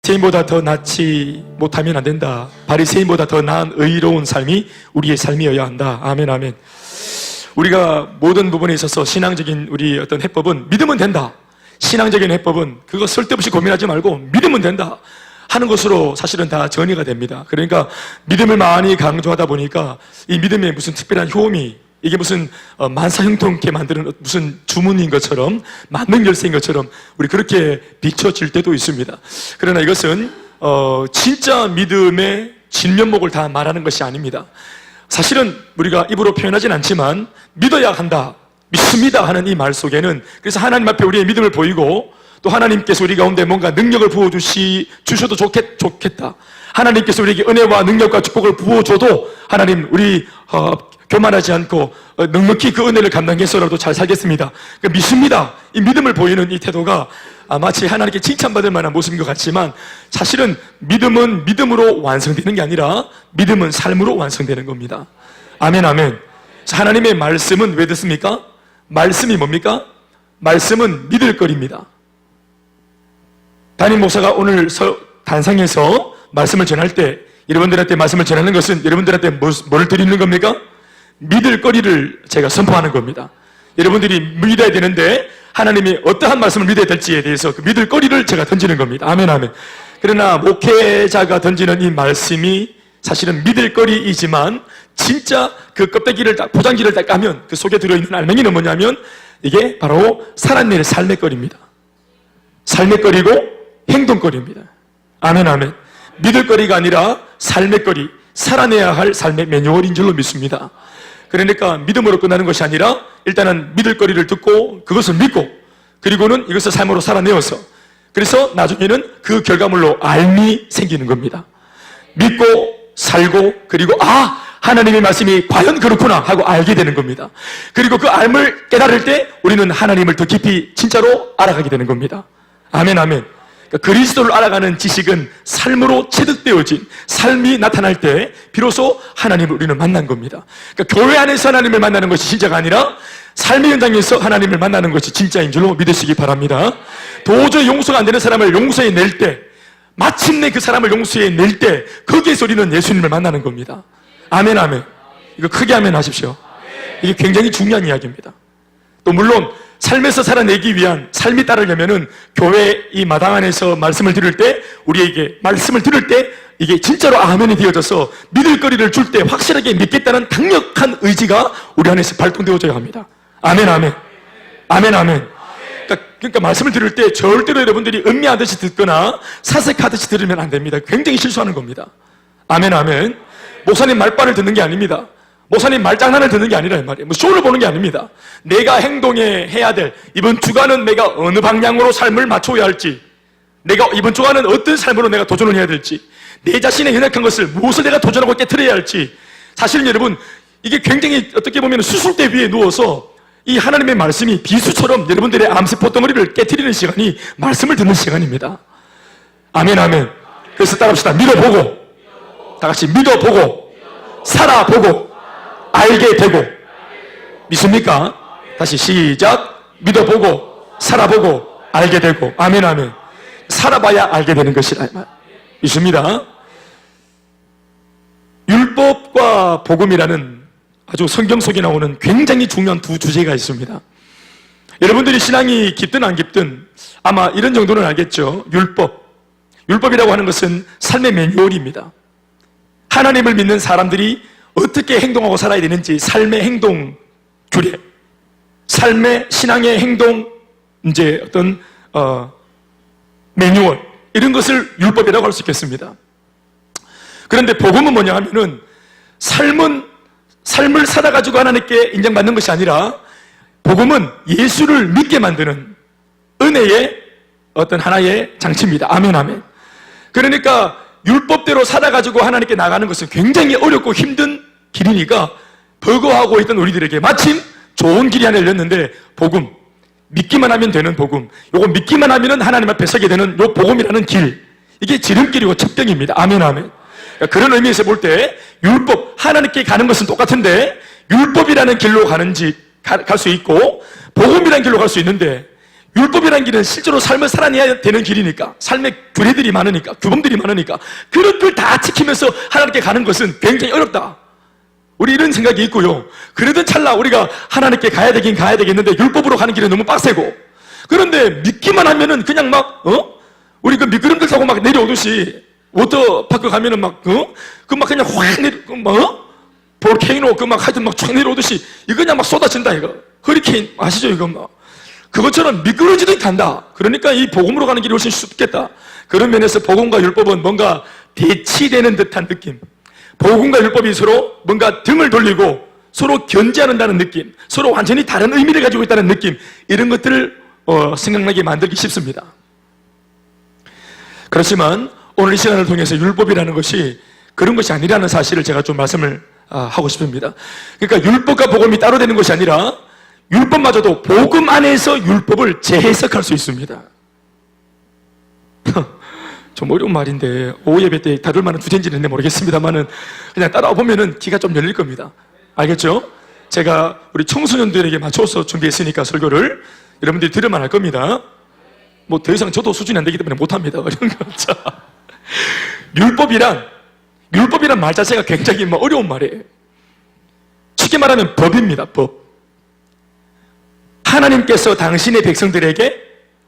바리새인보다 더 낫지 못하면 안 된다. 바리새인보다 더 나은 의로운 삶이 우리의 삶이어야 한다. 아멘, 아멘. 우리가 모든 부분에 있어서 신앙적인 우리 어떤 해법은 믿으면 된다. 신앙적인 해법은 그거 쓸데없이 고민하지 말고 믿으면 된다 하는 것으로 사실은 다 정리가 됩니다. 그러니까 믿음을 많이 강조하다 보니까 이 믿음에 무슨 특별한 효험이, 이게 무슨 만사형통케 만드는 무슨 주문인 것처럼, 만능 열쇠인 것처럼 우리 그렇게 비춰질 때도 있습니다. 그러나 이것은 진짜 믿음의 진면목을 다 말하는 것이 아닙니다. 사실은 우리가 입으로 표현하진 않지만 믿어야 한다, 믿습니다 하는 이 말 속에는, 그래서 하나님 앞에 우리의 믿음을 보이고 또 하나님께서 우리 가운데 뭔가 능력을 부어주셔도 좋겠다, 하나님께서 우리에게 은혜와 능력과 축복을 부어줘도 하나님 우리 교만하지 않고 넉넉히 그 은혜를 감당해서라도 잘 살겠습니다, 그러니까 믿습니다, 이 믿음을 보이는 이 태도가 마치 하나님께 칭찬받을 만한 모습인 것 같지만, 사실은 믿음은 믿음으로 완성되는 게 아니라 믿음은 삶으로 완성되는 겁니다. 아멘, 아멘. 하나님의 말씀은 왜 듣습니까? 말씀이 뭡니까? 말씀은 믿을 거리입니다. 담임 목사가 오늘 단상에서 말씀을 전할 때, 여러분들한테 말씀을 전하는 것은 여러분들한테 뭘 드리는 겁니까? 믿을 거리를 제가 선포하는 겁니다. 여러분들이 믿어야 되는데 하나님이 어떠한 말씀을 믿어야 될지에 대해서 그 믿을 거리를 제가 던지는 겁니다. 아멘, 아멘. 그러나 목회자가 던지는 이 말씀이 사실은 믿을 거리이지만, 진짜 그 껍데기를 딱, 포장지를 딱 까면 그 속에 들어있는 알맹이는 뭐냐면 이게 바로 살아낼 삶의 거리입니다. 삶의 거리고 행동거리입니다. 아멘, 아멘. 믿을 거리가 아니라 삶의 거리, 살아내야 할 삶의 매뉴얼인 줄로 믿습니다. 그러니까 믿음으로 끝나는 것이 아니라 일단은 믿을 거리를 듣고 그것을 믿고, 그리고는 이것을 삶으로 살아내어서, 그래서 나중에는 그 결과물로 알미 생기는 겁니다. 믿고 살고, 그리고 하나님의 말씀이 과연 그렇구나 하고 알게 되는 겁니다. 그리고 그 알을 깨달을 때 우리는 하나님을 더 깊이 진짜로 알아가게 되는 겁니다. 아멘, 아멘. 그러니까 그리스도를 알아가는 지식은 삶으로 체득되어진 삶이 나타날 때 비로소 하나님을 우리는 만난 겁니다. 그러니까 교회 안에서 하나님을 만나는 것이 진짜가 아니라 삶의 현장에서 하나님을 만나는 것이 진짜인 줄로 믿으시기 바랍니다. 도저히 용서가 안 되는 사람을 용서해 낼 때, 마침내 그 사람을 용서해 낼 때, 거기에서 우리는 예수님을 만나는 겁니다. 아멘, 아멘. 이거 크게 아멘 하십시오. 이게 굉장히 중요한 이야기입니다. 또 물론 삶에서 살아내기 위한, 삶이 따르려면은 교회 이 마당 안에서 말씀을 들을 때, 우리에게 말씀을 들을 때 이게 진짜로 아멘이 되어져서 믿을 거리를 줄 때 확실하게 믿겠다는 강력한 의지가 우리 안에서 발동되어져야 합니다. 아멘, 아멘. 아멘, 아멘. 그러니까 말씀을 들을 때 절대로 여러분들이 음미하듯이 듣거나 사색하듯이 들으면 안 됩니다. 굉장히 실수하는 겁니다. 아멘, 아멘. 목사님 말빨을 듣는 게 아닙니다. 목사님 말장난을 듣는 게 아니라 이 말이에요. 쇼를 보는 게 아닙니다. 내가 해야 될, 이번 주간은 내가 어느 방향으로 삶을 맞춰야 할지, 내가 이번 주간은 어떤 삶으로 내가 도전을 해야 될지, 내 자신의 연약한 것을 무엇을 내가 도전하고 깨트려야 할지, 사실은 여러분 이게 굉장히 어떻게 보면 수술대 위에 누워서 이 하나님의 말씀이 비수처럼 여러분들의 암세포덩어리를 깨트리는 시간이 말씀을 듣는 시간입니다. 아멘, 아멘. 그래서 따라합시다. 믿어보고, 다 같이 믿어보고, 살아보고, 알게 되고. 믿습니까? 다시 시작. 믿어보고, 살아보고, 알게 되고. 아멘, 아멘. 살아봐야 알게 되는 것이라. 믿습니다. 율법과 복음이라는 아주 성경 속에 나오는 굉장히 중요한 두 주제가 있습니다. 여러분들이 신앙이 깊든 안 깊든 아마 이런 정도는 알겠죠. 율법이라고 하는 것은 삶의 매뉴얼입니다. 하나님을 믿는 사람들이 어떻게 행동하고 살아야 되는지, 삶의 행동 규례, 삶의 신앙의 행동 어떤 매뉴얼, 이런 것을 율법이라고 할 수 있겠습니다. 그런데 복음은 뭐냐 하면은 삶을 살아가지고 하나님께 인정받는 것이 아니라, 복음은 예수를 믿게 만드는 은혜의 어떤 하나의 장치입니다. 아멘, 아멘. 그러니까 율법대로 살아가지고 하나님께 나가는 것은 굉장히 어렵고 힘든 길이니까 버거워하고 있던 우리들에게 마침 좋은 길이 하나 열렸는데, 복음, 믿기만 하면 되는 복음, 요거 믿기만 하면 하나님 앞에 서게 되는 요 복음이라는 길, 이게 지름길이고 첩경입니다. 아멘, 아멘. 그러니까 그런 의미에서 볼 때 율법, 하나님께 가는 것은 똑같은데 율법이라는 길로 갈 수 있고 복음이라는 길로 갈 수 있는데, 율법이라는 길은 실제로 삶을 살아내야 되는 길이니까, 삶의 규례들이 많으니까, 규범들이 많으니까 그런 걸 다 지키면서 하나님께 가는 것은 굉장히 어렵다, 우리 이런 생각이 있고요. 그러던 찰나 우리가 하나님께 가야 되긴 가야 되겠는데 율법으로 가는 길은 너무 빡세고, 그런데 믿기만 하면은 그냥 막 우리 그 미끄럼틀 타고 막 내려오듯이 워터파크 가면은 막 그 막 그냥 확 내려 볼케이노 그 막 하여튼 막 쫙 내려오듯이 이거 그냥 막 쏟아진다, 이거 허리케인 아시죠? 이거 막 그것처럼 미끄러지듯 간다. 그러니까 이 복음으로 가는 길이 훨씬 쉽겠다. 그런 면에서 복음과 율법은 뭔가 대치되는 듯한 느낌, 복음과 율법이 서로 뭔가 등을 돌리고 서로 견제하는다는 느낌, 서로 완전히 다른 의미를 가지고 있다는 느낌, 이런 것들을 생각나게 만들기 쉽습니다. 그렇지만 오늘 이 시간을 통해서 율법이라는 것이 그런 것이 아니라는 사실을 제가 좀 말씀을 하고 싶습니다. 그러니까 율법과 복음이 따로 되는 것이 아니라 율법마저도 복음 안에서 율법을 재해석할 수 있습니다. 좀 어려운 말인데 오후 예배 때 다룰 만한 주제인지는 모르겠습니다만은 그냥 따라와 보면은 귀가 좀 열릴 겁니다. 알겠죠? 제가 우리 청소년들에게 맞춰서 준비했으니까 설교를 여러분들이 들을만 할 겁니다. 뭐 더 이상 저도 수준이 안 되기 때문에 못합니다. 어려운 거. 자, 율법이란 말 자체가 굉장히 어려운 말이에요. 쉽게 말하면 법입니다. 법. 하나님께서 당신의 백성들에게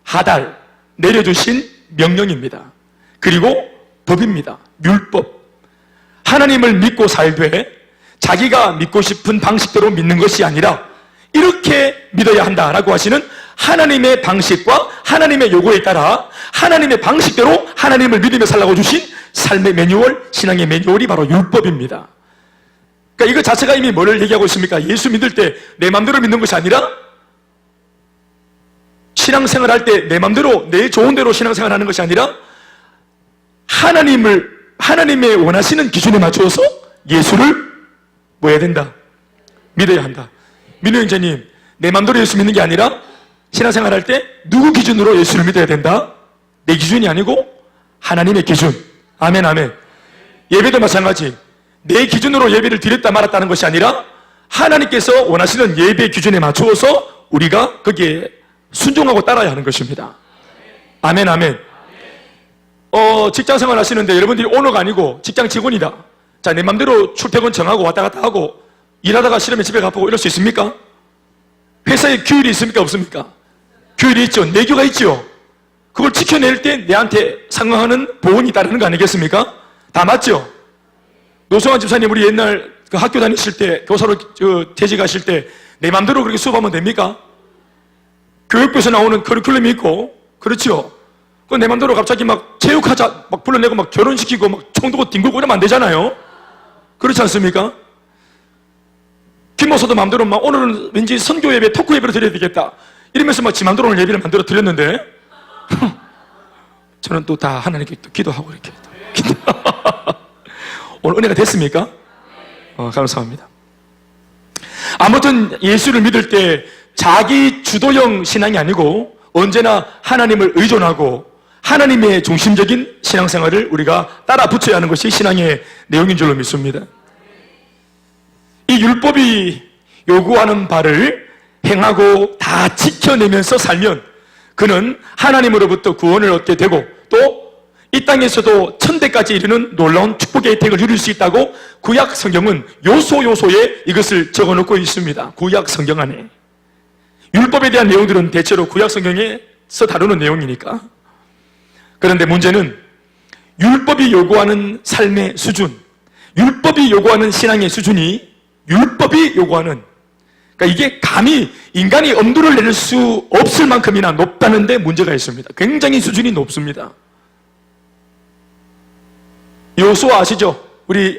하달 내려주신 명령입니다. 그리고 법입니다. 율법. 하나님을 믿고 살되 자기가 믿고 싶은 방식대로 믿는 것이 아니라 이렇게 믿어야 한다라고 하시는 하나님의 방식과 하나님의 요구에 따라 하나님의 방식대로 하나님을 믿으며 살라고 주신 삶의 매뉴얼, 신앙의 매뉴얼이 바로 율법입니다. 그러니까 이거 자체가 이미 뭐를 얘기하고 있습니까? 예수 믿을 때 내 마음대로 믿는 것이 아니라 신앙생활 할 때 내 마음대로 내 좋은 대로 신앙생활 하는 것이 아니라 하나님의 원하시는 기준에 맞추어서 예수를 뭐 해야 된다? 믿어야 한다. 민호 형제님, 내 마음대로 예수 믿는 게 아니라 신앙생활 할 때 누구 기준으로 예수를 믿어야 된다? 내 기준이 아니고 하나님의 기준. 아멘, 아멘. 예배도 마찬가지. 내 기준으로 예배를 드렸다 말았다는 것이 아니라 하나님께서 원하시는 예배 기준에 맞추어서 우리가 거기에 순종하고 따라야 하는 것입니다. 아멘, 아멘. 직장생활 하시는데 여러분들이 오너가 아니고 직장 직원이다. 자, 내 맘대로 출퇴근 정하고 왔다 갔다 하고 일하다가 싫으면 집에 가보고 이럴 수 있습니까? 회사에 규율이 있습니까? 없습니까? 규율이 있죠. 내규가 있죠. 그걸 지켜낼 때 내한테 상응하는 보험이 따르는 거 아니겠습니까? 다 맞죠? 노성환 집사님, 우리 옛날 그 학교 다니실 때 교사로 퇴직하실 때 내 맘대로 그렇게 수업하면 됩니까? 교육부에서 나오는 커리큘럼이 있고, 그렇죠? 그 내 맘대로 갑자기 막 체육하자 막 불러내고 막 결혼시키고 막 총 들고 뒹굴고 이러면 안 되잖아요? 그렇지 않습니까? 김모서도 맘대로 막 오늘은 왠지 선교 예배, 토크 예배를 드려야 되겠다 이러면서 막 지 맘대로 오늘 예배를 만들어 드렸는데 저는 또 다 하나님께 또 기도하고 이렇게 오늘 은혜가 됐습니까? 감사합니다. 아무튼 예수를 믿을 때 자기 주도형 신앙이 아니고 언제나 하나님을 의존하고 하나님의 중심적인 신앙생활을 우리가 따라 붙여야 하는 것이 신앙의 내용인 줄로 믿습니다. 이 율법이 요구하는 바를 행하고 다 지켜내면서 살면 그는 하나님으로부터 구원을 얻게 되고 또 이 땅에서도 천대까지 이르는 놀라운 축복의 혜택을 누릴 수 있다고 구약 성경은 요소요소에 이것을 적어놓고 있습니다. 구약 성경 안에. 율법에 대한 내용들은 대체로 구약 성경에서 다루는 내용이니까. 그런데 문제는 율법이 요구하는 삶의 수준, 율법이 요구하는 신앙의 수준이 율법이 요구하는, 그러니까 이게 감히 인간이 엄두를 낼 수 없을 만큼이나 높다는 데 문제가 있습니다. 굉장히 수준이 높습니다. 여호수아 아시죠? 우리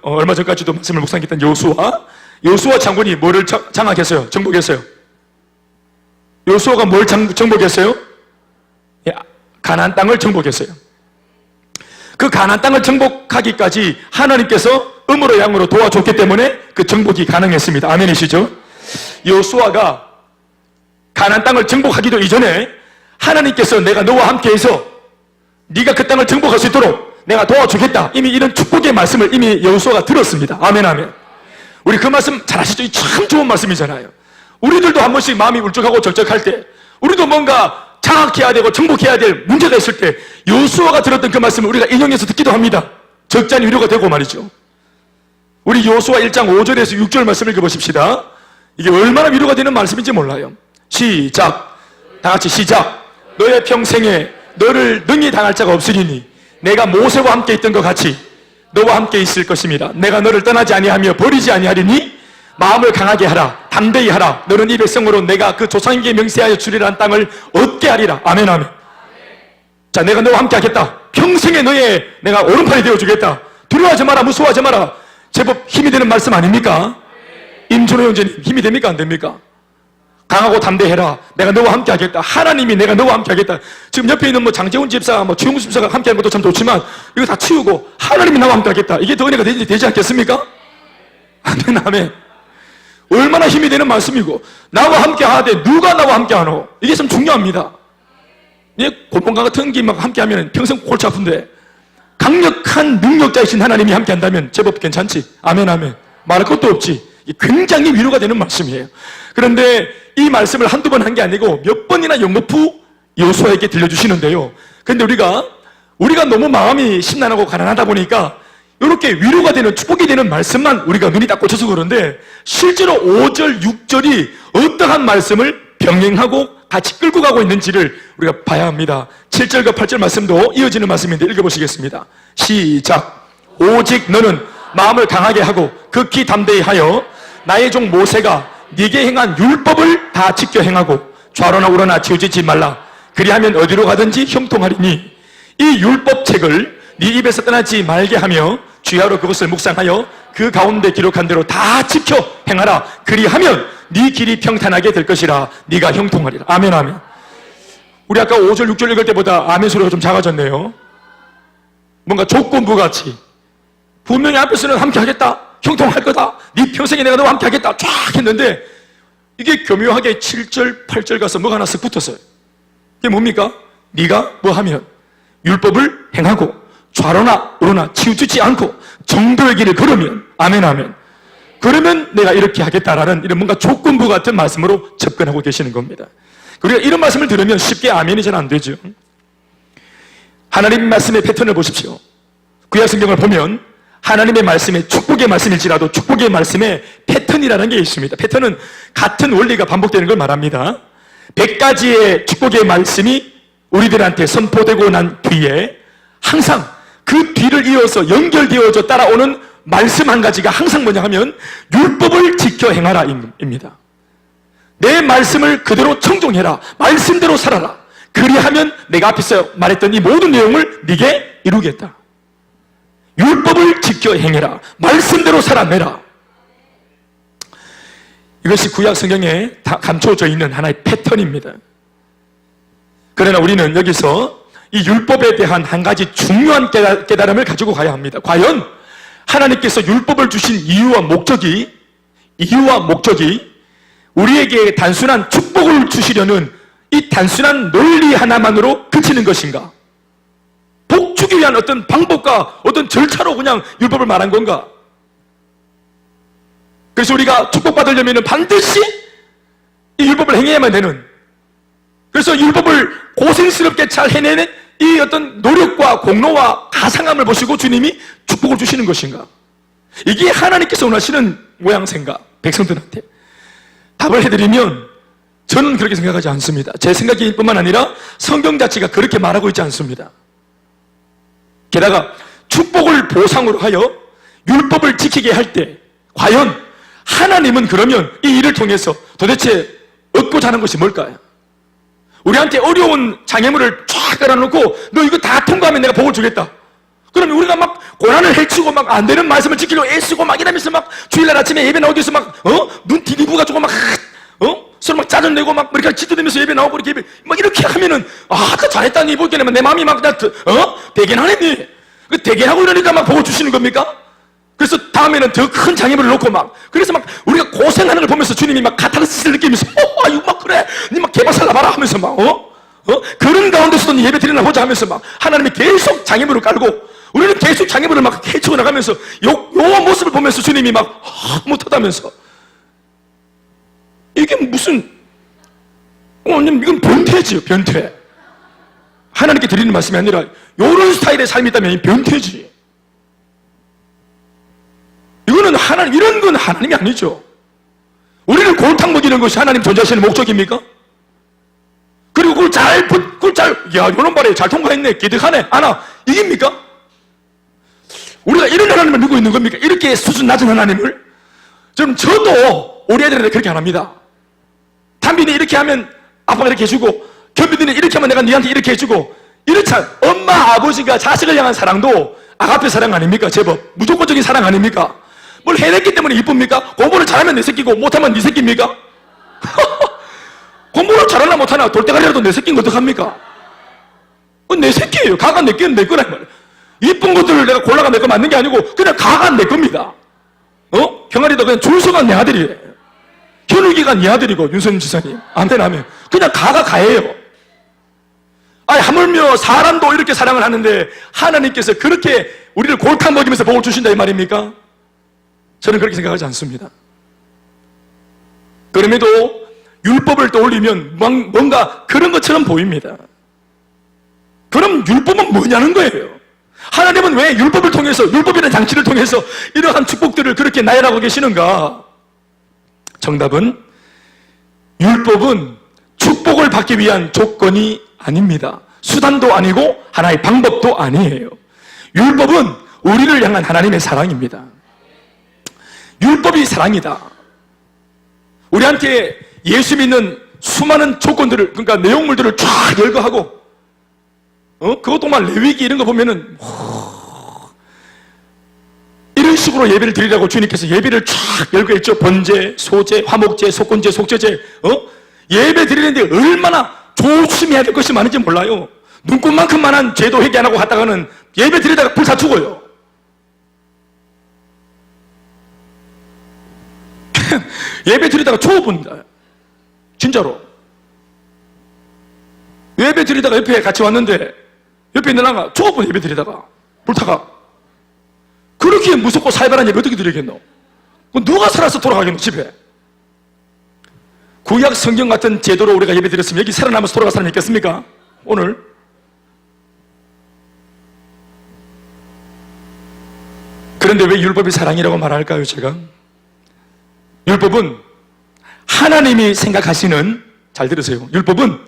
얼마 전까지도 말씀을 묵상했던 여호수아 장군이 뭐를 장악했어요? 정복했어요? 여호수아가 뭘 정복했어요? 가나안 땅을 정복했어요. 그 가나안 땅을 정복하기까지 하나님께서 음으로 양으로 도와줬기 때문에 그 정복이 가능했습니다. 아멘이시죠? 여호수아가 가나안 땅을 정복하기도 이전에 하나님께서 내가 너와 함께해서 네가 그 땅을 정복할 수 있도록 내가 도와주겠다, 이미 이런 축복의 말씀을 이미 여호수아가 들었습니다. 아멘, 아멘. 우리 그 말씀 잘 아시죠? 참 좋은 말씀이잖아요. 우리들도 한 번씩 마음이 울적하고 절적할 때 우리도 뭔가 장악해야 되고 정복해야 될 문제가 있을 때 여호수아가 들었던 그 말씀을 우리가 인용해서 듣기도 합니다. 적잖이 위로가 되고 말이죠. 우리 여호수아 1장 5절에서 6절 말씀 읽어보십시다. 이게 얼마나 위로가 되는 말씀인지 몰라요. 시작. 다 같이 시작. 너의 평생에 너를 능히 당할 자가 없으리니 내가 모세와 함께 있던 것 같이 너와 함께 있을 것입니다. 내가 너를 떠나지 아니하며 버리지 아니하리니 마음을 강하게 하라. 담대히 하라. 너는 이 백성으로 내가 그 조상에게 명세하여 주리라는 땅을 얻게 하리라. 아멘 아멘. 자, 내가 너와 함께 하겠다. 평생에 너의 내가 오른팔이 되어주겠다. 두려워하지 마라. 무서워하지 마라. 제법 힘이 되는 말씀 아닙니까? 임준호 형제님 힘이 됩니까? 안 됩니까? 강하고 담대해라. 내가 너와 함께 하겠다. 하나님이 내가 너와 함께 하겠다. 지금 옆에 있는 뭐 장재훈 집사, 뭐 최용수 집사가 함께 하는 것도 참 좋지만 이거 다 치우고 하나님이 나와 함께 하겠다. 이게 더 은혜가 되지 않겠습니까? 아멘 아멘. 얼마나 힘이 되는 말씀이고 나와 함께 하되 누가 나와 함께 하노? 이게 참 중요합니다. 골방과 같은 게 막 함께 하면 평생 골치 아픈데 강력한 능력자이신 하나님이 함께 한다면 제법 괜찮지. 아멘 아멘. 말할 것도 없지. 굉장히 위로가 되는 말씀이에요. 그런데 이 말씀을 한두 번 한 게 아니고 몇 번이나 연거푸 여호수아에게 들려주시는데요. 그런데 우리가 너무 마음이 심란하고 가난하다 보니까 이렇게 위로가 되는 축복이 되는 말씀만 우리가 눈이 딱 꽂혀서 그런데 실제로 5절, 6절이 어떠한 말씀을 병행하고 같이 끌고 가고 있는지를 우리가 봐야 합니다. 7절과 8절 말씀도 이어지는 말씀인데 읽어보시겠습니다. 시작. 오직 너는 마음을 강하게 하고 극히 담대히 하여 나의 종 모세가 네게 행한 율법을 다 지켜 행하고 좌로나 우로나 치우치지 말라. 그리하면 어디로 가든지 형통하리니 이 율법책을 네 입에서 떠나지 말게 하며 주야로 그것을 묵상하여 그 가운데 기록한 대로 다 지켜 행하라. 그리하면 네 길이 평탄하게 될 것이라. 네가 형통하리라. 아멘 아멘. 우리 아까 5절 6절 읽을 때보다 아멘 소리가 좀 작아졌네요. 뭔가 조건부같이 분명히 앞에서는 함께 하겠다, 형통할 거다, 네 평생에 내가 너와 함께 하겠다 쫙 했는데 이게 교묘하게 7절 8절 가서 뭐가 하나 쓱 붙었어요. 이게 뭡니까? 네가 뭐 하면 율법을 행하고 좌로나 우로나 치우치지 않고 정도의 길을 걸으면 아멘 아멘. 그러면 내가 이렇게 하겠다라는 이런 뭔가 조건부 같은 말씀으로 접근하고 계시는 겁니다. 우리가 이런 말씀을 들으면 쉽게 아멘이 잘 안 되죠. 하나님 말씀의 패턴을 보십시오. 구약 성경을 보면 하나님의 말씀에 축복의 말씀일지라도 축복의 말씀에 패턴이라는 게 있습니다. 패턴은 같은 원리가 반복되는 걸 말합니다. 100가지의 축복의 말씀이 우리들한테 선포되고 난 뒤에 항상 그 뒤를 이어서 연결되어져 따라오는 말씀 한 가지가 항상 뭐냐 하면 율법을 지켜 행하라 입니다. 내 말씀을 그대로 청종해라. 말씀대로 살아라. 그리하면 내가 앞에서 말했던 이 모든 내용을 네게 이루겠다. 율법을 지켜 행해라. 말씀대로 살아내라. 이것이 구약 성경에 다 감춰져 있는 하나의 패턴입니다. 그러나 우리는 여기서 이 율법에 대한 한 가지 중요한 깨달음을 가지고 가야 합니다. 과연 하나님께서 율법을 주신 이유와 목적이 우리에게 단순한 축복을 주시려는 이 단순한 논리 하나만으로 그치는 것인가? 복 주기 위한 어떤 방법과 어떤 절차로 그냥 율법을 말한 건가? 그래서 우리가 축복받으려면 반드시 이 율법을 행해야만 되는, 그래서 율법을 고생스럽게 잘 해내는 이 어떤 노력과 공로와 가상함을 보시고 주님이 축복을 주시는 것인가? 이게 하나님께서 원하시는 모양새인가? 백성들한테 답을 해드리면 저는 그렇게 생각하지 않습니다. 제 생각일 뿐만 아니라 성경 자체가 그렇게 말하고 있지 않습니다. 게다가 축복을 보상으로 하여 율법을 지키게 할 때 과연 하나님은 그러면 이 일을 통해서 도대체 얻고자 하는 것이 뭘까요? 우리한테 어려운 장애물을 쫙 깔아놓고 너 이거 다 통과하면 내가 복을 주겠다. 그러면 우리가 막 고난을 헤치고 막 안 되는 말씀을 지키려고 애쓰고 막 이러면서 막 주일날 아침에 예배 나오기 위해서 막 눈 디디부가지고 막 서로 막 짜증내고 막 이렇게 짓들면서 예배 나오고 이렇게 예배 막 이렇게 하면은 아까 잘했다니 볼게는 내 마음이 막 대견하네. 그 대견하고 이러니까 막 복을 주시는 겁니까? 그래서 다음에는 더 큰 장애물을 놓고 막 그래서 막 우리가 고생하는 걸 보면서 주님이 막 카타르시스를 느끼면서 이거 막 그래 니 막 개박살 나봐라 하면서 막 그런 가운데서도 예배 드리나 보자 하면서 막 하나님이 계속 장애물을 깔고 우리는 계속 장애물을 막 헤치고 나가면서 요 모습을 보면서 주님이 막 못하다면서 이게 무슨 이건 변태지요, 변태. 하나님께 드리는 말씀이 아니라 이런 스타일의 삶이 있다면 변태지. 이거는 이런 건 하나님이 아니죠. 우리를 골탕 먹이는 것이 하나님 존재하시는 목적입니까? 그리고 이런 말에 잘 통과했네, 기득하네, 이깁니까? 우리가 이런 하나님을 믿고 있는 겁니까? 이렇게 수준 낮은 하나님을? 저도 우리 애들한테 그렇게 안 합니다. 담빈이 이렇게 하면 아빠가 이렇게 해주고, 견빈이는 이렇게 하면 내가 니한테 이렇게 해주고, 이렇잖아. 엄마, 아버지가 자식을 향한 사랑도 아가페 사랑 아닙니까? 제법 무조건적인 사랑 아닙니까? 뭘 해냈기 때문에 이쁩니까? 공부를 잘하면 내 새끼고 못하면 네 새끼입니까? 공부를 잘하나 못하나 돌대가리라도 내 새끼인 거 어떡합니까? 내 새끼예요. 가가 내 끼는 내 거란 말이에요. 이쁜 것들을 내가 골라가 내 거 맞는 게 아니고 그냥 가가 내 겁니다. 경아리도 그냥 준서가 내 아들이에요. 현욱이가 네 아들이고, 윤선 지사님 안테나면 그냥 가가 가예요. 하물며 사람도 이렇게 사랑을 하는데 하나님께서 그렇게 우리를 골탕 먹이면서 복을 주신다 이 말입니까? 저는 그렇게 생각하지 않습니다. 그럼에도 율법을 떠올리면 뭔가 그런 것처럼 보입니다. 그럼 율법은 뭐냐는 거예요. 하나님은 왜 율법을 통해서, 율법이라는 장치를 통해서 이러한 축복들을 그렇게 나열하고 계시는가? 정답은 율법은 축복을 받기 위한 조건이 아닙니다. 수단도 아니고 하나의 방법도 아니에요. 율법은 우리를 향한 하나님의 사랑입니다. 율법이 사랑이다. 우리한테 예수 믿는 수많은 조건들을, 그러니까 내용물들을 쫙 열거하고, 그것도 레위기 이런 거 보면은 이런 식으로 예배를 드리라고 주님께서 예배를 쫙 열거했죠. 번제, 소제, 화목제, 속건제, 속죄제. 예배 드리는데 얼마나 조심해야 될 것이 많은지 몰라요. 눈꽃만큼만한 죄도 회개 안 하고 갔다가는 예배 드리다가 불사 죽어요. 예배 드리다가 죽어봅니다. 진짜로. 예배 드리다가 옆에 같이 왔는데 옆에 있는 아가 죽어본 예배 드리다가 불타가. 그렇게 무섭고 살벌한 예배 어떻게 드리겠노? 누가 살아서 돌아가겠노 집에? 구약 성경 같은 제도로 우리가 예배 드렸으면 여기 살아남아서 돌아갈 사람이 있겠습니까? 오늘? 그런데 왜 율법이 사랑이라고 말할까요, 제가? 율법은 하나님이 생각하시는, 잘 들으세요. 율법은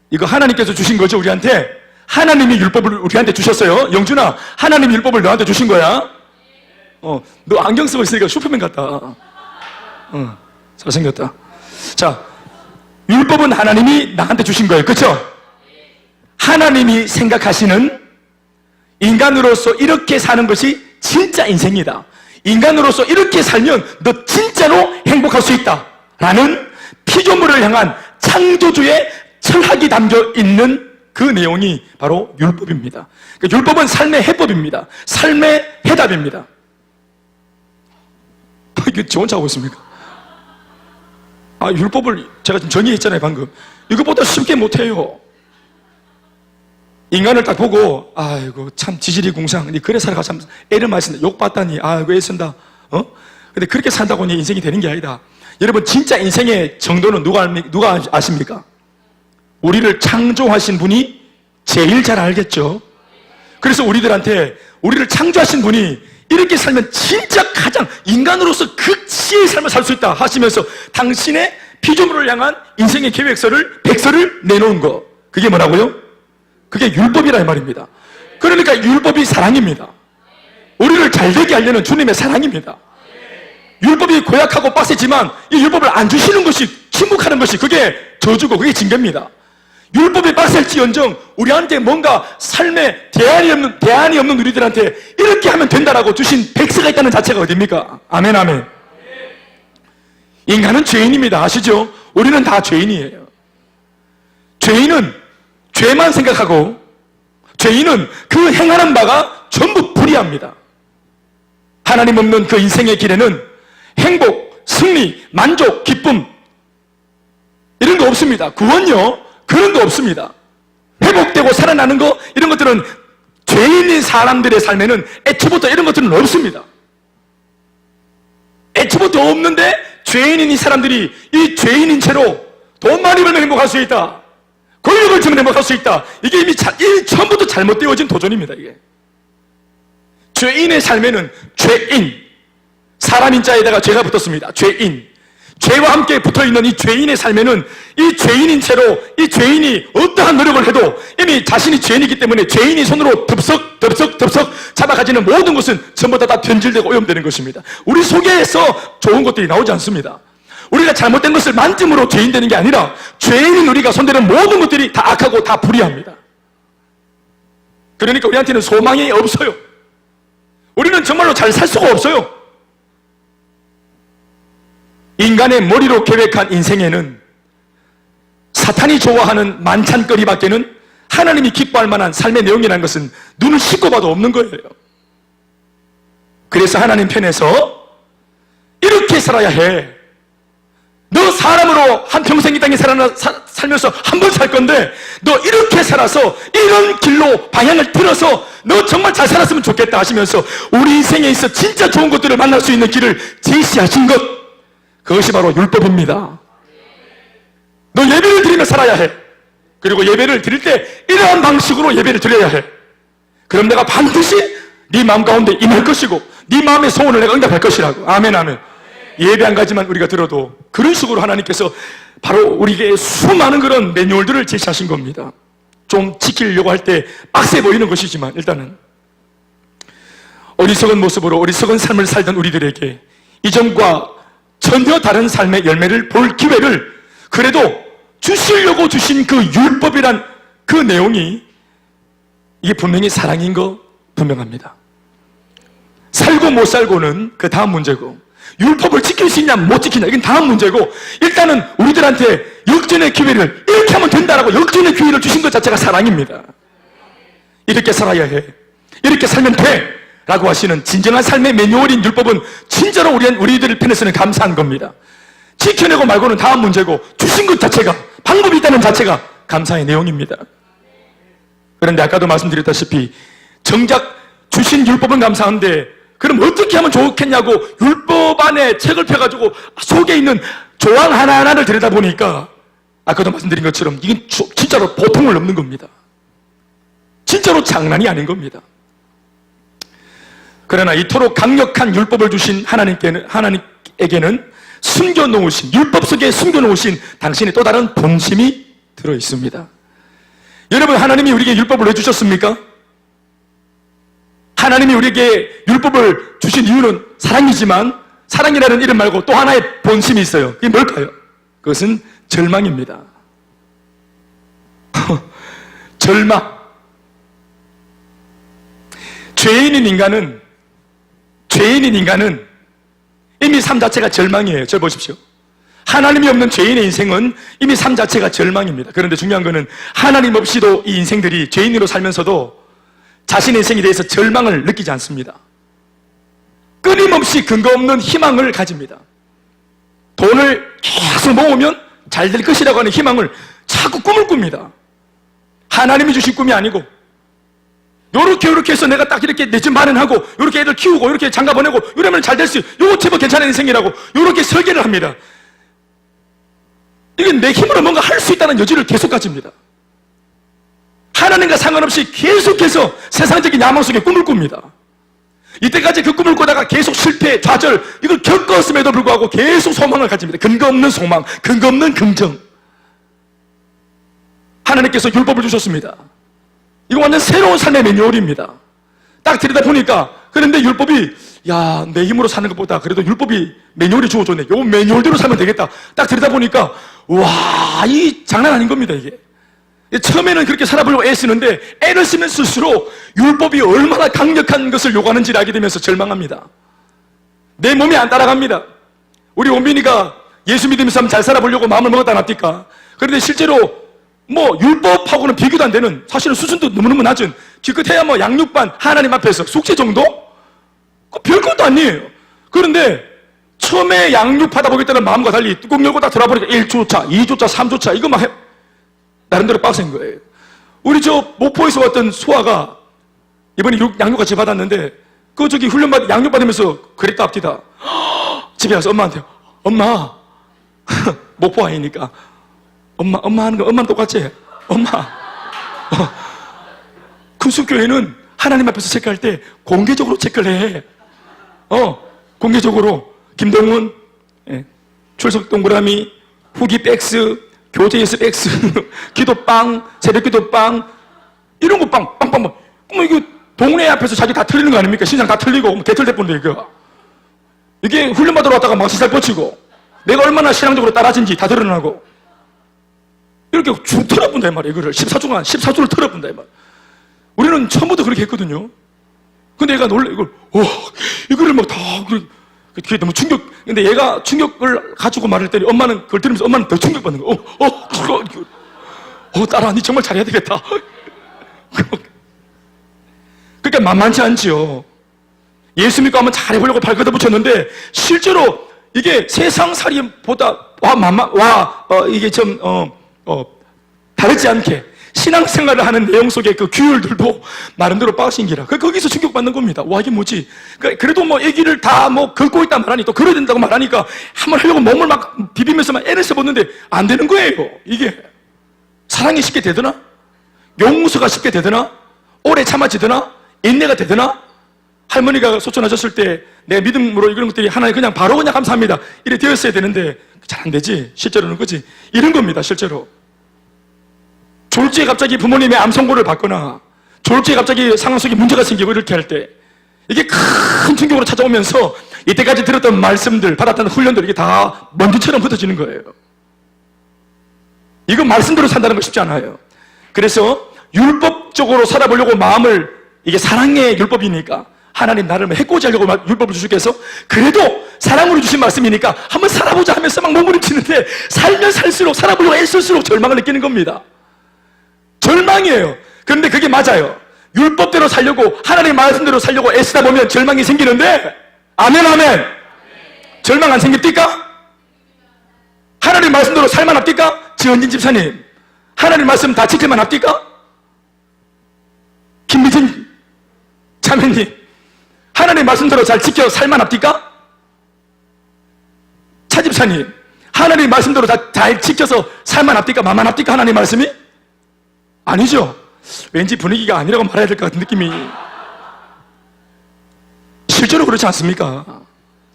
이거 하나님께서 주신 거죠, 우리한테. 하나님이 율법을 우리한테 주셨어요. 영준아, 하나님이 율법을 너한테 주신 거야. 너 안경 쓰고 있으니까 슈퍼맨 같다. 잘생겼다. 자, 율법은 하나님이 나한테 주신 거예요. 그렇죠? 하나님이 생각하시는 인간으로서 이렇게 사는 것이 진짜 인생이다. 인간으로서 이렇게 살면 너 진짜로 행복할 수 있다 라는 피조물을 향한 창조주의 철학이 담겨 있는 그 내용이 바로 율법입니다. 그러니까 율법은 삶의 해법입니다. 삶의 해답입니다. 이게 저 혼자 하고 있습니까? 율법을 제가 지금 정의했잖아요, 방금. 이것보다 쉽게 못해요. 인간을 딱 보고, 아이고, 참 지질이 궁상. 니 그래 살아가 참 애를 많이 쓴다. 욕 받다니. 아이고, 애 쓴다. 근데 그렇게 산다고 니 인생이 되는 게 아니다. 여러분, 진짜 인생의 정도는 누가 아십니까? 우리를 창조하신 분이 제일 잘 알겠죠. 그래서 우리들한테 우리를 창조하신 분이 이렇게 살면 진짜 가장 인간으로서 극치의 삶을 살 수 있다 하시면서 당신의 피조물을 향한 인생의 계획서를, 백서를 내놓은 거. 그게 뭐라고요? 그게 율법이라는 말입니다. 그러니까 율법이 사랑입니다. 우리를 잘되게 하려는 주님의 사랑입니다. 율법이 고약하고 빡세지만 이 율법을 안 주시는 것이, 침묵하는 것이 그게 저주고 그게 징계입니다. 율법이 빡셀지언정 우리한테 뭔가 삶에 대안이 없는 우리들한테 이렇게 하면 된다라고 주신 백서가 있다는 자체가 어딥니까? 아멘, 아멘. 인간은 죄인입니다. 아시죠? 우리는 다 죄인이에요. 죄인은 죄만 생각하고, 죄인은 그 행하는 바가 전부 불의합니다. 하나님 없는 그 인생의 길에는 행복, 승리, 만족, 기쁨 이런 거 없습니다. 구원요, 그런 거 없습니다. 회복되고 살아나는 거, 이런 것들은 죄인인 사람들의 삶에는 애초부터 이런 것들은 없습니다. 애초부터 없는데 죄인인 이 사람들이 이 죄인인 채로 돈 많이 벌면 행복할 수 있다. 권력을 주면 행복할 수 있다. 이게 이미 처음부터 잘못되어진 도전입니다. 이게 죄인의 삶에는 죄인, 사람인 자에다가 죄가 붙었습니다. 죄인, 죄와 함께 붙어있는 이 죄인의 삶에는 이 죄인인 채로 이 죄인이 어떠한 노력을 해도 이미 자신이 죄인이기 때문에 죄인이 손으로 덥석 잡아가지는 모든 것은 전부 다 변질되고 오염되는 것입니다. 우리 속에서 좋은 것들이 나오지 않습니다. 우리가 잘못된 것을 만점으로 죄인 되는 게 아니라 죄인인 우리가 손대는 모든 것들이 다 악하고 다 불의합니다. 그러니까 우리한테는 소망이 없어요. 우리는 정말로 잘 살 수가 없어요. 인간의 머리로 계획한 인생에는 사탄이 좋아하는 만찬거리밖에는 하나님이 기뻐할 만한 삶의 내용이라는 것은 눈을 씻고 봐도 없는 거예요. 그래서 하나님 편에서 이렇게 살아야 해. 너 사람으로 한평생 이 땅에 살면서 한 번 살 건데 너 이렇게 살아서 이런 길로 방향을 틀어서 너 정말 잘 살았으면 좋겠다 하시면서 우리 인생에 있어 진짜 좋은 것들을 만날 수 있는 길을 제시하신 것, 그것이 바로 율법입니다. 너 예배를 드리며 살아야 해. 그리고 예배를 드릴 때 이러한 방식으로 예배를 드려야 해. 그럼 내가 반드시 네 마음 가운데 임할 것이고 네 마음의 소원을 내가 응답할 것이라고. 아멘, 아멘. 예배 한 가지만 우리가 들어도 그런 식으로 하나님께서 바로 우리에게 수많은 그런 매뉴얼들을 제시하신 겁니다. 좀 지키려고 할 때 빡세 보이는 것이지만 일단은 어리석은 모습으로 어리석은 삶을 살던 우리들에게 이전과 전혀 다른 삶의 열매를 볼 기회를 그래도 주시려고 주신 그 율법이란 그 내용이 이게 분명히 사랑인 거 분명합니다. 살고 못 살고는 그 다음 문제고 율법을 지킬 수 있냐 못 지키냐 이건 다음 문제고 일단은 우리들한테 역전의 기회를 이렇게 하면 된다라고 역전의 기회를 주신 것 자체가 사랑입니다. 이렇게 살아야 해. 이렇게 살면 돼. 라고 하시는 진정한 삶의 매뉴얼인 율법은 진짜로 우리들 편에서는 감사한 겁니다. 지켜내고 말고는 다음 문제고 주신 것 자체가 방법이 있다는 자체가 감사의 내용입니다. 그런데 아까도 말씀드렸다시피 정작 주신 율법은 감사한데 그럼 어떻게 하면 좋겠냐고 율법 안에 책을 펴가지고 속에 있는 조항 하나하나를 들여다보니까 아까도 말씀드린 것처럼 이건 진짜로 보통을 넘는 겁니다. 진짜로 장난이 아닌 겁니다. 그러나 이토록 강력한 율법을 주신 하나님에게는 숨겨놓으신, 율법 속에 숨겨놓으신 당신의 또 다른 본심이 들어있습니다. 여러분, 하나님이 우리에게 율법을 왜 주셨습니까? 하나님이 우리에게 율법을 주신 이유는 사랑이지만 사랑이라는 이름 말고 또 하나의 본심이 있어요. 그게 뭘까요? 그것은 절망입니다. 절망. 죄인인 인간은 이미 삶 자체가 절망이에요. 저 보십시오. 하나님이 없는 죄인의 인생은 이미 삶 자체가 절망입니다. 그런데 중요한 것은 하나님 없이도 이 인생들이 죄인으로 살면서도 자신의 인생에 대해서 절망을 느끼지 않습니다. 끊임없이 근거 없는 희망을 가집니다. 돈을 계속 모으면 잘 될 것이라고 하는 희망을 자꾸 꿈을 꿉니다. 하나님이 주신 꿈이 아니고 요렇게 해서 내가 딱 이렇게 내 집 마련하고 요렇게 애들 키우고 요렇게 장가 보내고 이러면 잘 될 수 요거 제법 괜찮은 인생이라고 요렇게 설계를 합니다. 이게 내 힘으로 뭔가 할 수 있다는 여지를 계속 가집니다. 하나님과 상관없이 계속해서 세상적인 야망 속에 꿈을 꿉니다. 이때까지 그 꿈을 꾸다가 계속 실패, 좌절 이걸 겪었음에도 불구하고 계속 소망을 가집니다. 근거 없는 소망, 근거 없는 긍정. 하나님께서 율법을 주셨습니다. 이거 완전 새로운 삶의 매뉴얼입니다. 딱 들여다보니까 그런데 율법이 야, 내 힘으로 사는 것보다 그래도 율법이 매뉴얼이 주어졌네. 요 매뉴얼대로 살면 되겠다. 딱 들여다보니까 와, 이 장난 아닌 겁니다. 이게 처음에는 그렇게 살아보려고 애쓰는데 애를 쓰면 쓸수록 율법이 얼마나 강력한 것을 요구하는지를 알게 되면서 절망합니다. 내 몸이 안 따라갑니다. 우리 원빈이가 예수 믿으면서 한번 잘 살아보려고 마음을 먹었다 놨니까. 그런데 실제로 뭐 율법하고는 비교도 안 되는, 사실은 수준도 너무너무 낮은 기껏해야 뭐 양육반 하나님 앞에서 숙제 정도? 별것도 아니에요. 그런데 처음에 양육하다 보겠다는 마음과 달리 뚜껑 열고 딱 들어보니까 1조차, 2조차, 3조차 이거만 해 나름대로 빡센 거예요. 우리 저 목포에서 왔던 소아가 이번에 양육 같이 받았는데 그 저기 훈련 양육 받으면서 그랬다 앞뒤다. 집에 가서 엄마한테 엄마 목포 아이니까 엄마 하는 거, 엄마는 똑같지? 엄마. 금수교회는 하나님 앞에서 체크할 때 공개적으로 체크를 해. 공개적으로. 김동훈, 출석 동그라미, 후기 백스, 교제에서 백스, 기도 빵, 새벽 기도 빵, 이런 거 빵. 뭐 이거 동네 앞에서 자기 다 틀리는 거 아닙니까? 신상 다 틀리고, 개털대 뿐데 이거. 이게 훈련받으러 왔다가 막 시살 뻗치고, 내가 얼마나 신앙적으로 따라진지 다 드러나고, 이렇게 쭉 털어본다, 이 말이야, 이거를. 14주간, 14주를 털어본다, 이 말. 우리는 처음부터 그렇게 했거든요. 근데 얘가 이거를 막 다, 그게 너무 충격, 근데 얘가 충격을 가지고 말할 때니 엄마는 그걸 들으면서 엄마는 더 충격받는 거. 딸아, 니 정말 잘해야 되겠다. 그러니까 만만치 않지요. 예수 믿고 한번 잘해보려고 발걷어 붙였는데, 실제로 이게 세상살이보다, 이게 좀, 다르지 않게 신앙생활을 하는 내용 속의 그 규율들도 나름대로 빠신기라. 거기서 충격받는 겁니다. 와, 이게 뭐지? 그래도 뭐 애기를 다 뭐 긁고 있단 말하니, 또 걸어야 된다고 말하니까 한번 하려고 몸을 막 비비면서 막 애를 써봤는데 안 되는 거예요. 이게 사랑이 쉽게 되더나? 용서가 쉽게 되더나? 오래 참아지더나? 인내가 되더나? 할머니가 소천하셨을 때 내 믿음으로 이런 것들이 하나님 그냥 바로 그냥 감사합니다 이래 되었어야 되는데 잘 안 되지. 실제로는 그지? 이런 겁니다. 실제로 졸지에 갑자기 부모님의 암 선고를 받거나 졸지에 갑자기 상황 속에 문제가 생기고 이렇게 할 때 이게 큰 충격으로 찾아오면서 이때까지 들었던 말씀들, 받았던 훈련들, 이게 다 먼지처럼 흩어지는 거예요. 이거 말씀대로 산다는 거 쉽지 않아요. 그래서 율법적으로 살아보려고 마음을, 이게 사랑의 율법이니까 하나님 나를 해코지 하려고 율법을 주시겠어? 그래도 사랑으로 주신 말씀이니까 한번 살아보자 하면서 막 몸부림치는데 살면 살수록, 살아보려고 애쓸수록 절망을 느끼는 겁니다. 절망이에요. 그런데 그게 맞아요. 율법대로 살려고, 하나님 말씀대로 살려고 애쓰다 보면 절망이 생기는데, 아멘. 절망 안 생깁니까? 하나님 말씀대로 살만 합니까? 지은진 집사님, 하나님 말씀 다 지킬만 합니까? 김미진 자매님, 하나님 말씀대로 잘 지켜 살만 합니까? 차 집사님, 하나님 말씀대로 잘 지켜서 살만 합니까? 만만 합니까? 하나님 말씀이? 아니죠. 왠지 분위기가 아니라고 말해야 될 것 같은 느낌이. 실제로 그렇지 않습니까?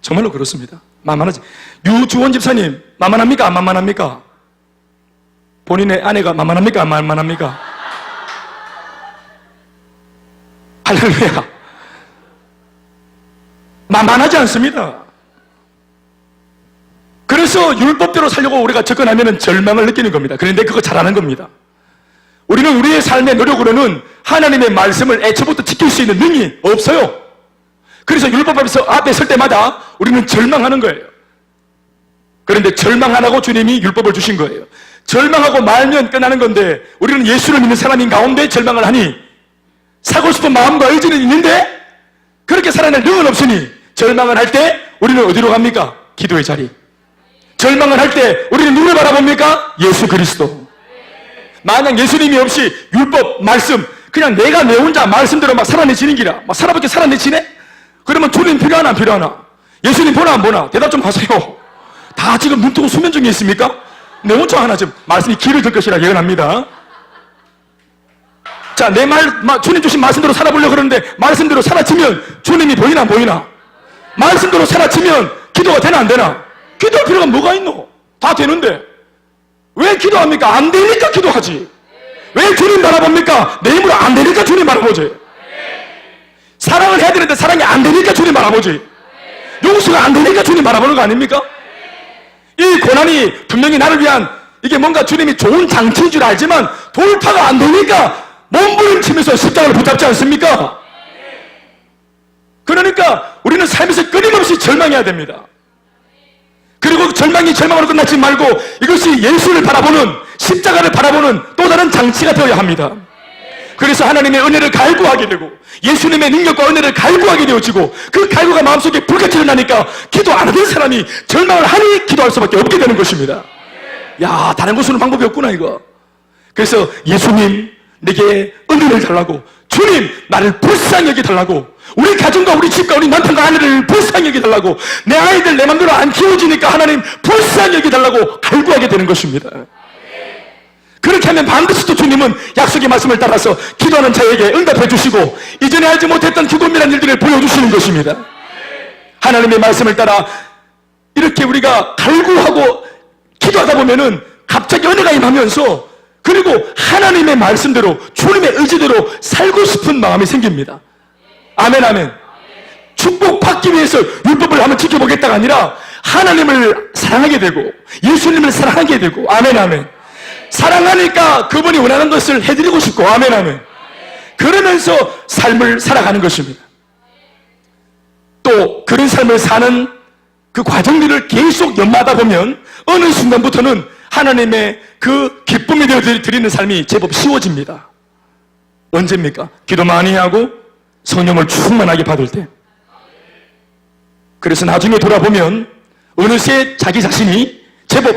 정말로 그렇습니다. 만만하지. 유주원 집사님, 만만합니까? 안 만만합니까? 본인의 아내가 만만합니까? 안 만만합니까? 할렐루야. 만만하지 않습니다. 그래서 율법대로 살려고 우리가 접근하면 절망을 느끼는 겁니다. 그런데 그거 잘하는 겁니다. 우리는 우리의 삶의 노력으로는 하나님의 말씀을 애초부터 지킬 수 있는 능이 없어요. 그래서 율법 앞에 설 때마다 우리는 절망하는 거예요. 그런데 절망 안 하고 주님이 율법을 주신 거예요. 절망하고 말면 끝나는 건데, 우리는 예수를 믿는 사람인 가운데 절망을 하니 사고 싶은 마음과 의지는 있는데 그렇게 살아낼 능은 없으니 절망을 할 때 우리는 어디로 갑니까? 기도의 자리. 절망을 할 때 우리는 누구를 바라봅니까? 예수 그리스도. 만약 예수님이 없이 율법, 말씀, 그냥 내가 내 혼자 말씀대로 막 살아내지는 기라, 막 살아보게 살아내지네? 그러면 주님 필요하나 안 필요하나? 예수님 보나 안 보나? 대답 좀 하세요. 다 지금 눈 뜨고 수면 중에 있습니까? 내 혼자 하나 지금 말씀이 길을 들 것이라 예언합니다. 자, 내 주님 주신 말씀대로 살아보려고 그러는데 말씀대로 살아치면 주님이 보이나 안 보이나? 말씀대로 살아치면 기도가 되나 안 되나? 기도할 필요가 뭐가 있노? 다 되는데 왜 기도합니까? 안 되니까 기도하지. 왜 주님 바라봅니까? 내 힘으로 안 되니까 주님 바라보지. 사랑을 해야 되는데 사랑이 안 되니까 주님 바라보지. 용서가 안 되니까 주님 바라보는 거 아닙니까? 이 고난이 분명히 나를 위한, 이게 뭔가 주님이 좋은 장치인 줄 알지만 돌파가 안 되니까 몸부림치면서 십자가를 붙잡지 않습니까? 그러니까 우리는 삶에서 끊임없이 절망해야 됩니다. 그리고 절망이 절망으로 끝나지 말고 이것이 예수를 바라보는, 십자가를 바라보는 또 다른 장치가 되어야 합니다. 그래서 하나님의 은혜를 갈구하게 되고 예수님의 능력과 은혜를 갈구하게 되어지고 그 갈구가 마음속에 불같이 일어나니까 기도 안 하던 사람이 절망을 하니 기도할 수밖에 없게 되는 것입니다. 야, 다른 것으로는 방법이 없구나 이거. 그래서 예수님 내게 은혜를 달라고, 주님 나를 불쌍히 여겨달라고, 우리 가정과 우리 집과 우리 남편과 아내를 불쌍히 여겨달라고, 내 아이들 내 맘대로 안 키워지니까 하나님 불쌍히 여겨달라고 갈구하게 되는 것입니다. 그렇게 하면 반드시 또 주님은 약속의 말씀을 따라서 기도하는 자에게 응답해 주시고 이전에 알지 못했던 기도밀한 일들을 보여주시는 것입니다. 하나님의 말씀을 따라 이렇게 우리가 갈구하고 기도하다 보면은 갑자기 은혜가 임하면서 그리고 하나님의 말씀대로 주님의 의지대로 살고 싶은 마음이 생깁니다. 아멘 아멘. 축복받기 위해서 율법을 한번 지켜보겠다가 아니라 하나님을 사랑하게 되고 예수님을 사랑하게 되고 아멘 아멘. 사랑하니까 그분이 원하는 것을 해드리고 싶고 아멘 아멘. 그러면서 삶을 살아가는 것입니다. 또 그런 삶을 사는 그 과정들을 계속 연마하다 보면 어느 순간부터는 하나님의 그 기쁨이 되어 드리는 삶이 제법 쉬워집니다. 언제입니까? 기도 많이 하고 성령을 충만하게 받을 때. 그래서 나중에 돌아보면 어느새 자기 자신이 제법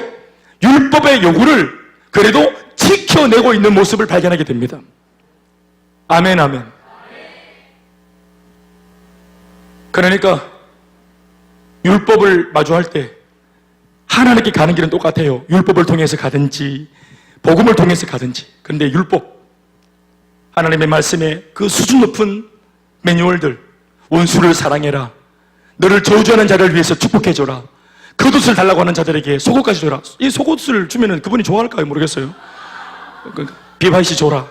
율법의 요구를 그래도 지켜내고 있는 모습을 발견하게 됩니다. 아멘 아멘. 그러니까 율법을 마주할 때 하나님께 가는 길은 똑같아요. 율법을 통해서 가든지 복음을 통해서 가든지. 그런데 율법, 하나님의 말씀에 그 수준 높은 매뉴얼들, 원수를 사랑해라, 너를 저주하는 자를 위해서 축복해줘라, 겉옷을 달라고 하는 자들에게 속옷까지 줘라. 이 속옷을 주면은 그분이 좋아할까요? 모르겠어요. 비바이시 줘라.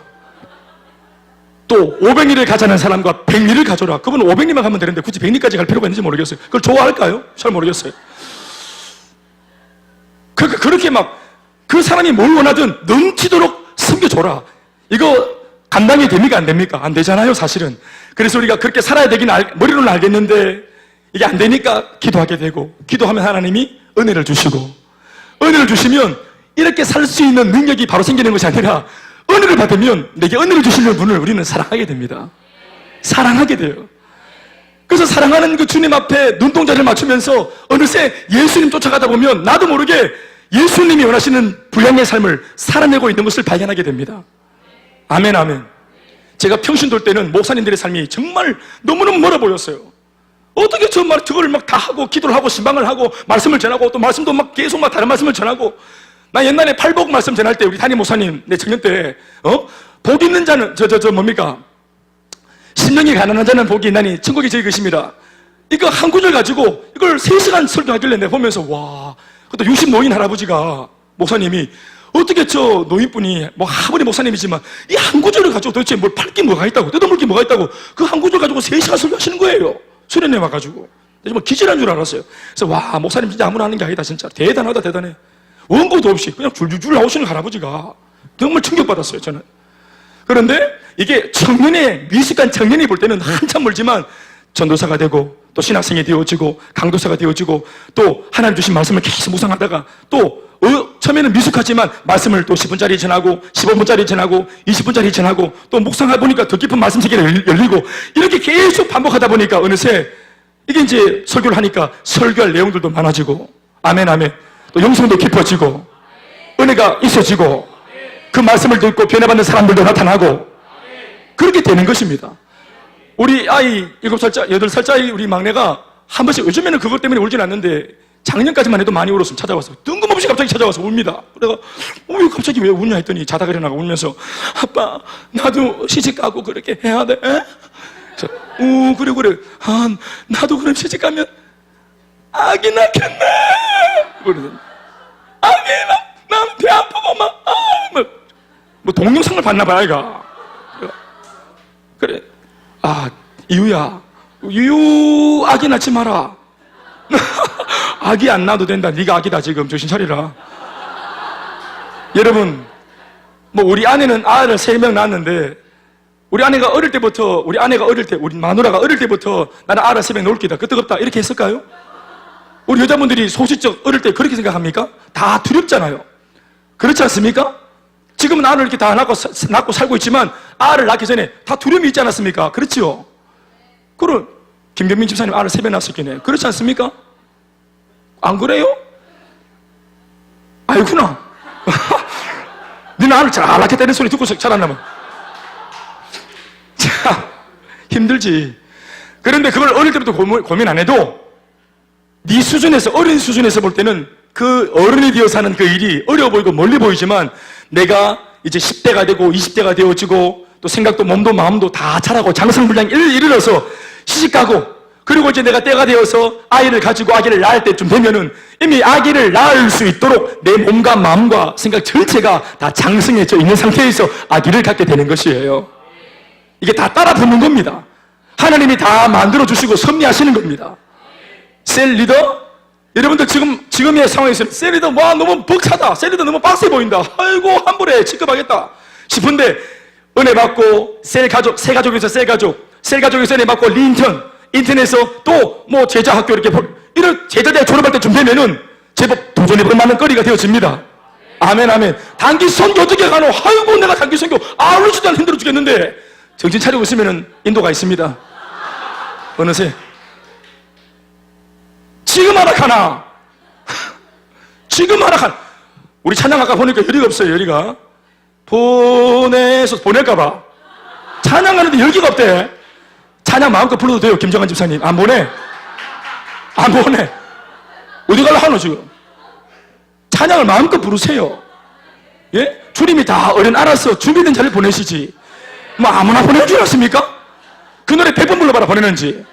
또 500리를 가자는 사람과 100리를 가져라. 그분은 500리만 가면 되는데 굳이 100리까지 갈 필요가 있는지 모르겠어요. 그걸 좋아할까요? 잘 모르겠어요. 그렇게 막 그 사람이 뭘 원하든 넘치도록 섬겨줘라. 이거 감당이 됩니까? 안 됩니까? 안 되잖아요, 사실은. 그래서 우리가 그렇게 살아야 되긴 머리로는 알겠는데 이게 안 되니까 기도하게 되고, 기도하면 하나님이 은혜를 주시고, 은혜를 주시면 이렇게 살 수 있는 능력이 바로 생기는 것이 아니라 은혜를 받으면 내게 은혜를 주시는 분을 우리는 사랑하게 됩니다. 사랑하게 돼요. 그래서 사랑하는 그 주님 앞에 눈동자를 맞추면서 어느새 예수님 쫓아가다 보면 나도 모르게 예수님이 원하시는 부양의 삶을 살아내고 있는 것을 발견하게 됩니다. 아멘 아멘. 제가 평신 돌 때는 목사님들의 삶이 정말 너무너무 멀어 보였어요. 어떻게 정말 그걸 막 다 하고 기도를 하고 신방을 하고 말씀을 전하고 또 말씀도 막 계속 막 다른 말씀을 전하고. 나 옛날에 팔복 말씀 전할 때 우리 담임 목사님 내 청년 때 복 있는 자는 뭡니까? 심령이 가난한 자는 복이 있나니 천국이 저희 것입니다. 이거 한 구절 가지고 이걸 3시간 설교하길래 내가 보면서 와, 그것도 60 노인 할아버지가 목사님이 어떻게 저 노인분이 뭐 아무리 목사님이지만 이 한 구절을 가지고 도대체 뭘 팔 게 뭐가 있다고 뜯어볼 게 뭐가 있다고 그 한 구절 가지고 3시간 설교하시는 거예요. 수련회 와가지고 정말 기절한 줄 알았어요. 그래서 와, 목사님 진짜 아무나 하는 게 아니다. 진짜 대단하다 대단해. 원고도 없이 그냥 줄줄줄 나오시는 할아버지가 정말 충격받았어요, 저는. 그런데 이게 청년의 미숙한 청년이 볼 때는 한참 멀지만 전도사가 되고 또 신학생이 되어지고 강도사가 되어지고 또 하나님 주신 말씀을 계속 묵상하다가 또 처음에는 미숙하지만 말씀을 또 10분짜리 전하고 15분짜리 전하고 20분짜리 전하고 또 묵상하다 보니까 더 깊은 말씀 세계가 열리고 이렇게 계속 반복하다 보니까 어느새 이게 이제 설교를 하니까 설교할 내용들도 많아지고 아멘 아멘. 또 영성도 깊어지고 은혜가 있어지고 그 말씀을 듣고 변화받는 사람들도 나타나고 그렇게 되는 것입니다. 우리 아이 7살짜리, 8살짜리 우리 막내가 한 번씩 요즘에는 그것 때문에 울진 않는데 작년까지만 해도 많이 울었으면 찾아와서 뜬금없이 갑자기 찾아와서 웁니다. 그래가 갑자기 왜 우냐 했더니 자다가 일어나고 울면서 아빠 나도 시집가고 그렇게 해야 돼? 그래 나도 그럼 시집가면 아기 낳겠네. 그러더니 아기 난 배 아프고 뭐 동영상을 봤나 봐 아이가. 그래 이유야 유유 아기 낳지 마라. 아기 안 낳아도 된다. 네가 아기다 지금 정신 차리라. 여러분 뭐 우리 아내는 아이를 3명 낳았는데 우리 아내가 어릴 때부터 우리 마누라가 어릴 때부터 나는 아이를 3명 놓을 기다 그 뜨겁다 이렇게 했을까요? 우리 여자분들이 소시적 어릴 때 그렇게 생각합니까? 다 두렵잖아요. 그렇지 않습니까? 지금은 아이를 이렇게 다 낳고 살고 있지만 아이를 낳기 전에 다 두려움이 있지 않았습니까? 그렇지요? 그럼 김경민 집사님 아이를 3명 낳았었겠네. 그렇지 않습니까? 안 그래요? 아이구나. 너는 아이를 잘 낳겠다 이런 소리 듣고서 자랐나면 참 힘들지. 그런데 그걸 어릴 때부터 고민 안 해도 네 수준에서 어린 수준에서 볼 때는 그 어른이 되어 사는 그 일이 어려워 보이고 멀리 보이지만 내가 이제 10대가 되고 20대가 되어지고 또 생각도 몸도 마음도 다 자라고 장성불량에 이르러서 시집가고 그리고 이제 내가 때가 되어서 아이를 가지고 아기를 낳을 때쯤 되면은 이미 아기를 낳을 수 있도록 내 몸과 마음과 생각 전체가 다 장성해져 있는 상태에서 아기를 갖게 되는 것이에요. 이게 다 따라 붙는 겁니다. 하나님이 다 만들어주시고 섭리하시는 겁니다. 셀 리더? 여러분들 지금의 상황에서는 셀 리더 와 너무 벅차다. 셀 리더 너무 빡세 보인다. 아이고 한 번에 취급하겠다 싶은데 은혜 받고 셀 가족에서 셀 가족에서 은혜 받고 인턴에서 또 뭐 제자 학교 이렇게 이런 제자대 졸업할 때쯤 되면은 제법 도전해볼 만한 거리가 되어집니다. 아멘 아멘. 단기 선교 어떻게 가노? 아이고 내가 단기 선교 아울지도 힘들어 죽겠는데 정신 차리고 있으면은 인도가 있습니다. 어느새 지금 하락하나 지금 하락하나. 우리 찬양 아까 보니까 열의가 없어요. 열의가 보낼까봐 찬양하는데 열기가 없대. 찬양 마음껏 불러도 돼요. 김정한 집사님 안 보내. 어디 갈라 하노 지금. 찬양을 마음껏 부르세요. 예? 주님이 다 어른 알아서 준비된 자를 보내시지 뭐 아무나 보내는 줄 알았습니까? 그 노래 100번 불러봐라 보내는지.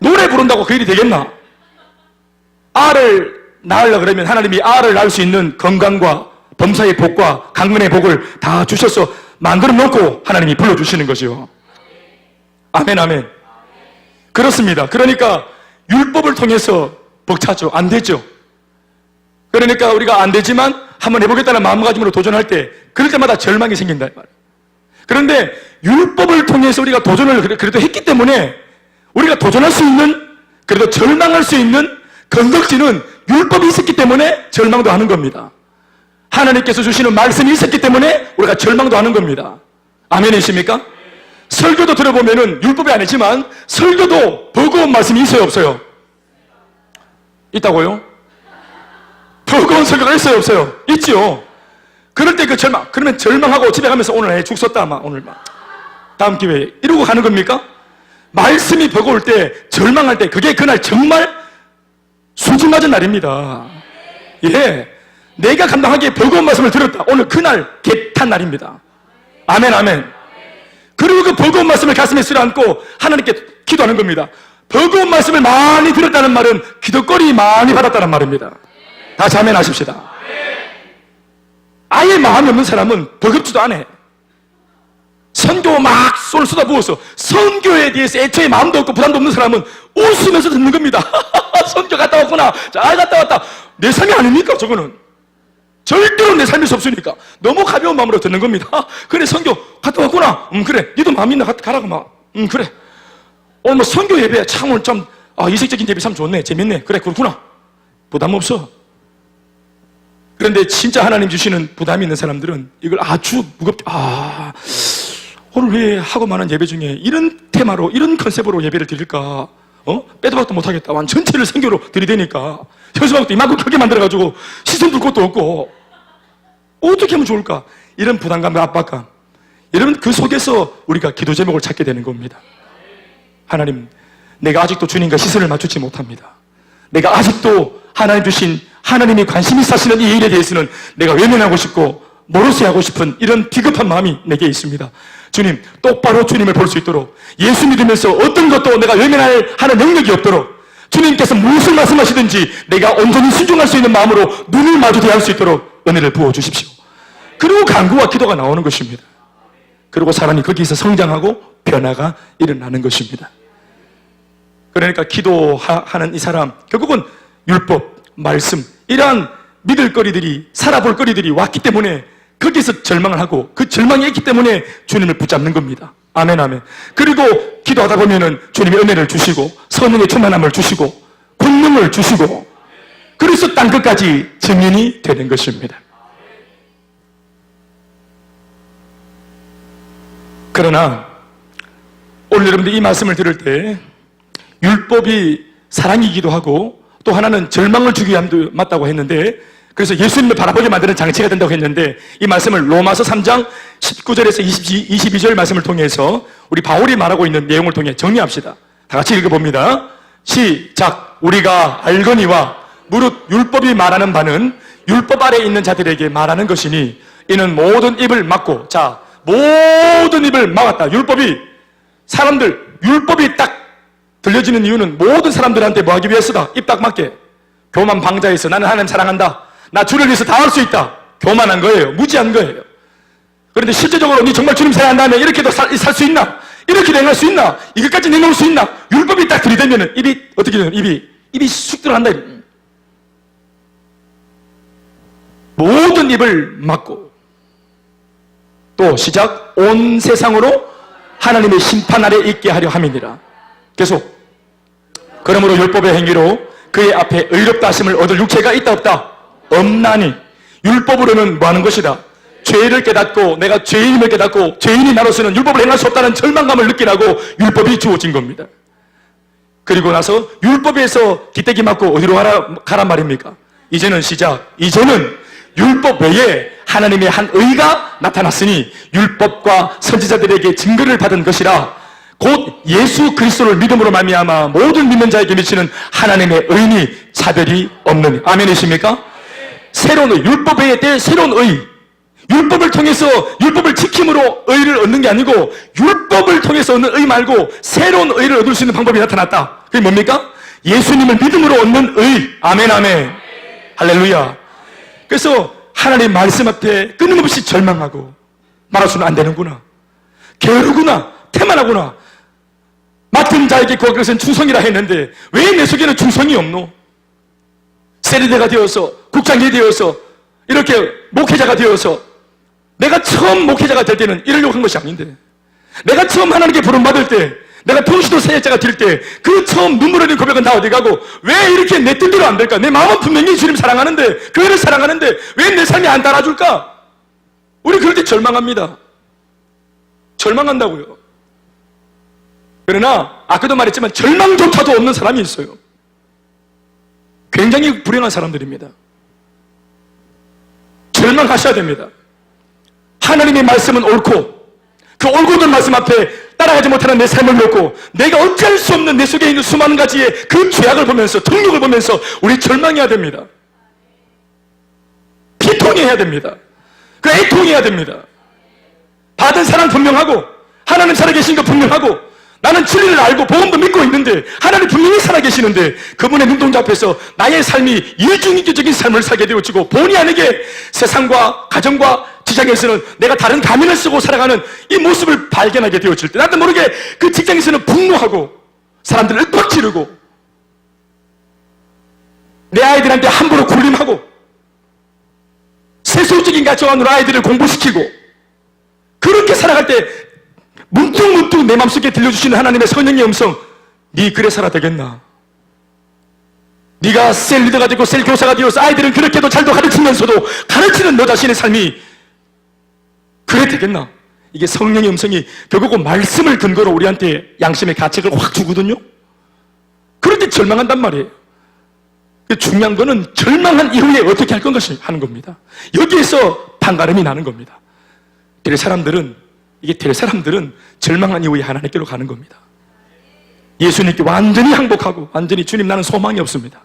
노래 부른다고 그 일이 되겠나? 알을 낳으려 그러면 하나님이 알을 낳을 수 있는 건강과 범사의 복과 강건의 복을 다 주셔서 만들어 놓고 하나님이 불러주시는 것이요. 아멘 아멘. 그렇습니다. 그러니까 율법을 통해서 벅차죠. 안 되죠. 그러니까 우리가 안 되지만 한번 해보겠다는 마음가짐으로 도전할 때 그럴 때마다 절망이 생긴다 말이에요. 그런데 율법을 통해서 우리가 도전을 그래도 했기 때문에 우리가 도전할 수 있는 그래도 절망할 수 있는 건덕지는 율법이 있었기 때문에 절망도 하는 겁니다. 하나님께서 주시는 말씀이 있었기 때문에 우리가 절망도 하는 겁니다. 아멘이십니까? 설교도 들어보면은 율법이 아니지만 설교도 버거운 말씀이 있어요 없어요? 있다고요? 버거운 설교가 있어요 없어요? 있죠. 그럴 때 그 절망, 그러면 절망하고 집에 가면서 오늘 죽 썼다 막 오늘 막 다음 기회에 이러고 가는 겁니까? 말씀이 버거울 때 절망할 때 그게 그날 정말 수준 맞은 날입니다. 예, 내가 감당하기에 버거운 말씀을 들었다. 오늘 그날 개탄 날입니다. 아멘 아멘. 그리고 그 버거운 말씀을 가슴에 쓸어안고 하나님께 기도하는 겁니다. 버거운 말씀을 많이 들었다는 말은 기도거리 많이 받았다는 말입니다. 다시 아멘 하십시다. 아예 마음이 없는 사람은 버겁지도 않아. 선교 막 손을 쏟아부어서 선교에 대해서 애초에 마음도 없고 부담도 없는 사람은 웃으면서 듣는 겁니다. 선교 갔다 왔구나. 잘 갔다 왔다. 내 삶이 아닙니까 저거는? 절대로 내 삶일 수 없으니까 너무 가벼운 마음으로 듣는 겁니다. 그래 선교 갔다 왔구나. 그래 니도 마음 있나 가라고 막. 그래 오늘 뭐 선교 예배 참 오늘 좀 이색적인 예배 참 좋네 재밌네. 그래 그렇구나. 부담 없어. 그런데 진짜 하나님 주시는 부담이 있는 사람들은 이걸 아주 무겁게 오늘 왜 하고 많은 예배 중에 이런 테마로 이런 컨셉으로 예배를 드릴까? 빼도 박도 못하겠다. 완전 전체를 선교로 들이대니까 현수막도 이만큼 크게 만들어가지고 시선 둘 곳도 없고 어떻게 하면 좋을까? 이런 부담감과 압박감. 여러분 그 속에서 우리가 기도 제목을 찾게 되는 겁니다. 하나님, 내가 아직도 주님과 시선을 맞추지 못합니다. 내가 아직도 하나님 주신 하나님이 관심 있어 하시는 이 일에 대해서는 내가 외면하고 싶고 모르쇠 하고 싶은 이런 비겁한 마음이 내게 있습니다. 주님, 똑바로 주님을 볼 수 있도록 예수 믿으면서 어떤 것도 내가 외면할 하는 능력이 없도록 주님께서 무엇을 말씀하시든지 내가 온전히 순종할 수 있는 마음으로 눈을 마주 대할 수 있도록 은혜를 부어주십시오. 그리고 간구와 기도가 나오는 것입니다. 그리고 사람이 거기서 성장하고 변화가 일어나는 것입니다. 그러니까 기도하는 이 사람 결국은 율법, 말씀 이러한 믿을 거리들이 살아볼 거리들이 왔기 때문에 거기서 절망을 하고 그 절망이 있기 때문에 주님을 붙잡는 겁니다. 아멘 아멘. 그리고 기도하다 보면은 주님이 은혜를 주시고 성령의 충만함을 주시고 권능을 주시고 그래서 땅끝까지 증인이 되는 것입니다. 그러나 오늘 여러분들 이 말씀을 들을 때 율법이 사랑이기도 하고 또 하나는 절망을 주기 위함도 맞다고 했는데 그래서 예수님을 바라보게 만드는 장치가 된다고 했는데 이 말씀을 로마서 3장 19절에서 22절 말씀을 통해서 우리 바울이 말하고 있는 내용을 통해 정리합시다. 다 같이 읽어봅니다. 시작. 우리가 알거니와 무릇 율법이 말하는 바는 율법 아래에 있는 자들에게 말하는 것이니 이는 모든 입을 막고, 자, 모든 입을 막았다. 율법이 딱 들려지는 이유는 모든 사람들한테 뭐 하기 위해서다. 입 딱 막게. 교만 방자에서 나는 하나님 사랑한다. 나 주를 위해서 다 할 수 있다. 교만한 거예요. 무지한 거예요. 그런데 실제적으로 니 정말 주님 사랑한다면 이렇게도 살 수 있나? 이렇게 행할 수 있나? 이것까지 내놓을 수 있나? 율법이 딱 들이대면은 입이 어떻게 되는? 입이 쑥 들어간다. 모든 입을 막고 또 시작 온 세상으로 하나님의 심판 아래 있게 하려 함이니라. 계속 그러므로 율법의 행위로 그의 앞에 의롭다 하심을 얻을 육체가 있다 없다? 없나니. 율법으로는 뭐 하는 것이다? 죄를 깨닫고 내가 죄인임을 깨닫고 죄인이 나로서는 율법을 행할 수 없다는 절망감을 느끼라고 율법이 주어진 겁니다. 그리고 나서 율법에서 기대기 맞고 어디로 가란 말입니까? 이제는 시작. 이제는 율법 외에 하나님의 한 의가 나타났으니 율법과 선지자들에게 증거를 받은 것이라 곧 예수 그리스도를 믿음으로 말미암아 모든 믿는 자에게 미치는 하나님의 의니 차별이 없는. 아멘이십니까? 새로운 의, 율법 외에 때 새로운 의. 율법을 통해서 율법을 지킴으로 의를 얻는 게 아니고 율법을 통해서 얻는 의 말고 새로운 의를 얻을 수 있는 방법이 나타났다. 그게 뭡니까? 예수님을 믿음으로 얻는 의. 아멘 아멘. 할렐루야. 그래서 하나님 말씀 앞에 끊임없이 절망하고 말아서는 안 되는구나. 게으르구나. 태만하구나. 맡은 자에게 그것은 충성이라 했는데 왜 내 속에는 충성이 없노? 세리대가 되어서 국장이 되어서 이렇게 목회자가 되어서 내가 처음 목회자가 될 때는 이러려고 한 것이 아닌데 내가 처음 하나님께 부름받을 때 내가 통시도 사역자가 될 때 그 처음 눈물 흘린 고백은 다 어디 가고 왜 이렇게 내 뜻대로 안 될까? 내 마음은 분명히 주님 사랑하는데 교회를 사랑하는데 왜 내 삶이 안 따라줄까? 우리 그럴 때 절망합니다. 절망한다고요. 그러나 아까도 말했지만 절망조차도 없는 사람이 있어요. 굉장히 불행한 사람들입니다. 절망하셔야 됩니다. 하나님의 말씀은 옳고 그 옳고된 말씀 앞에 따라가지 못하는 내 삶을 놓고 내가 어찌할 수 없는 내 속에 있는 수많은 가지의 그 죄악을 보면서 정욕을 보면서 우리 절망해야 됩니다. 피통해야 됩니다. 그 애통해야 됩니다. 받은 사랑 분명하고 하나님 살아계신 거 분명하고 나는 진리를 알고 복음도 믿고 있는데 하나님 분명히 살아계시는데 그분의 눈동자 앞에서 나의 삶이 이중인격적인 삶을 살게 되어지고 본의 아니게 세상과 가정과 직장에서는 내가 다른 가면을 쓰고 살아가는 이 모습을 발견하게 되어질 때 나도 모르게 그 직장에서는 분노하고 사람들을 윽박지르고 내 아이들한테 함부로 굴림하고 세속적인 가치관으로 아이들을 공부시키고 그렇게 살아갈 때 문득문득 내 마음속에 들려주시는 하나님의 성령의 음성, 네 그래 살아 되겠나? 네가 셀 리더가 되고 셀 교사가 되어서 아이들은 그렇게도 잘도 가르치면서도 가르치는 너 자신의 삶이 그래 되겠나? 이게 성령의 음성이 결국은 말씀을 근거로 우리한테 양심의 가책을 확 주거든요. 그럴 때 절망한단 말이에요. 중요한 거는 절망한 이후에 어떻게 할 것인가 하는 겁니다. 여기에서 반가름이 나는 겁니다. 될 사람들은 절망한 이후에 하나님께로 가는 겁니다. 예수님께 완전히 항복하고 완전히 주님 나는 소망이 없습니다.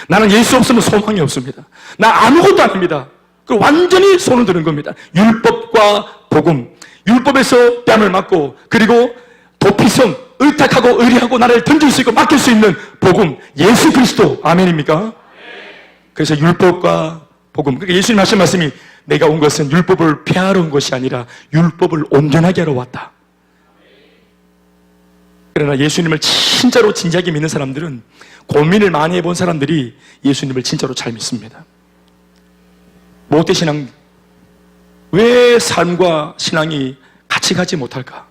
나는 예수 없으면 소망이 없습니다. 나 아무것도 아닙니다. 그 완전히 손을 드는 겁니다. 율법과 복음, 율법에서 뺨을 맞고 그리고 도피성, 의탁하고 의리하고 나를 던질 수 있고 맡길 수 있는 복음, 예수 그리스도. 아멘입니까? 그래서 율법과 복음, 그러니까 예수님 하신 말씀이 내가 온 것은 율법을 폐하러 온 것이 아니라 율법을 온전하게 하러 왔다. 그러나 예수님을 진짜로 진지하게 믿는 사람들은 고민을 많이 해본 사람들이 예수님을 진짜로 잘 믿습니다. 못된 왜 삶과 신앙이 같이 가지 못할까?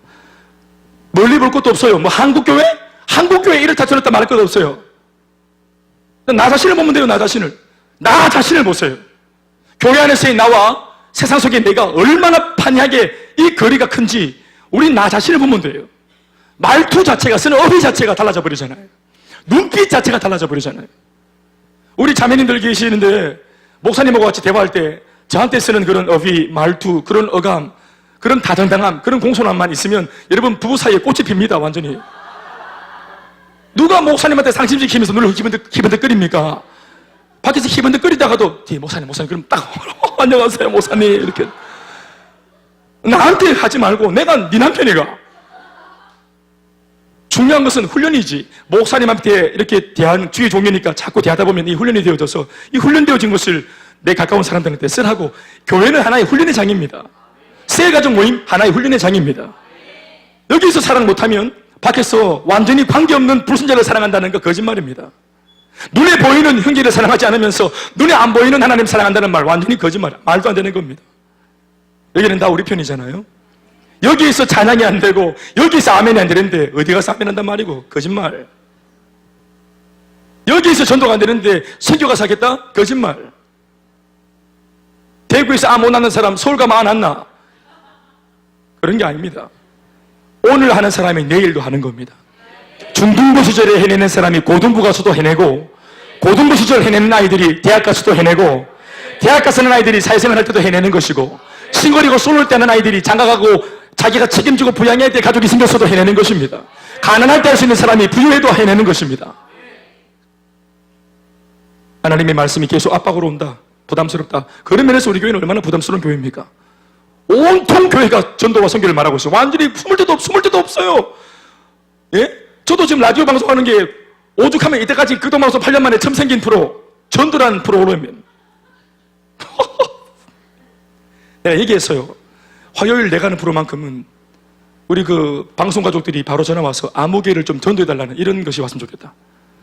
멀리 볼 것도 없어요. 뭐 한국교회? 한국교회 이렇다 저렇다 말할 것도 없어요. 나 자신을 보면 돼요. 나 자신을 보세요. 교회 안에서의 나와 세상 속의 내가 얼마나 판이하게 이 거리가 큰지 우리 나 자신을 보면 돼요. 말투 자체가 쓰는 어휘 자체가 달라져 버리잖아요. 눈빛 자체가 달라져 버리잖아요. 우리 자매님들 계시는데 목사님하고 같이 대화할 때 저한테 쓰는 그런 어휘, 말투, 그런 어감, 그런 다정당함, 그런 공손함만 있으면 여러분 부부 사이에 꽃이 핍니다. 완전히. 누가 목사님한테 상심시키면서 늘 희번덕거립니까? 밖에서 희번덕거리다가도 뒤에 목사님 그럼 딱 안녕하세요 목사님 이렇게 나한테 하지 말고 내가 네 남편이가. 중요한 것은 훈련이지. 목사님한테 이렇게 대한 주의 종이니까 자꾸 대하다 보면 이 훈련이 되어져서 이 훈련되어진 것을 내 가까운 사람들한테 쓰라고. 교회는 하나의 훈련의 장입니다. 셀가족 모임 하나의 훈련의 장입니다. 여기서 사랑 못하면 밖에서 완전히 관계없는 불순자를 사랑한다는 거 거짓말입니다. 눈에 보이는 형제를 사랑하지 않으면서 눈에 안 보이는 하나님 사랑한다는 말 완전히 거짓말, 말도 안 되는 겁니다. 여기는 다 우리 편이잖아요. 여기에서 찬양이 안 되고 여기서 아멘이 안 되는데 어디 가서 아멘 한단 말이고 거짓말. 여기에서 전도가 안 되는데 선교 가서 하겠다? 거짓말. 대구에서 못 낳는 사람 서울 가면 안 낳나? 그런 게 아닙니다. 오늘 하는 사람이 내일도 하는 겁니다. 중등부 시절에 해내는 사람이 고등부 가서도 해내고, 고등부 시절 해내는 아이들이 대학 가서도 해내고, 대학 가서는 아이들이 사회생활 할 때도 해내는 것이고, 싱글이고 솔로일 때 하는 아이들이 장가가고 자기가 책임지고 부양해야 될 가족이 생겼어도 해내는 것입니다. 가난할 때 할 수 있는 사람이 부유해도 해내는 것입니다. 하나님의 말씀이 계속 압박으로 온다. 부담스럽다. 그런 면에서 우리 교회는 얼마나 부담스러운 교회입니까? 온통 교회가 전도와 선교를 말하고 있어요. 완전히 숨을 데도 없어요. 예? 저도 지금 라디오 방송하는 게 오죽하면 이때까지 극동방송 8년 만에 처음 생긴 프로, 전도라는 프로그램이면 내가 얘기했어요. 화요일 내가 하는 프로만큼은 우리 그 방송 가족들이 바로 전화 와서 아무개를 좀 전도해달라는 이런 것이 왔으면 좋겠다.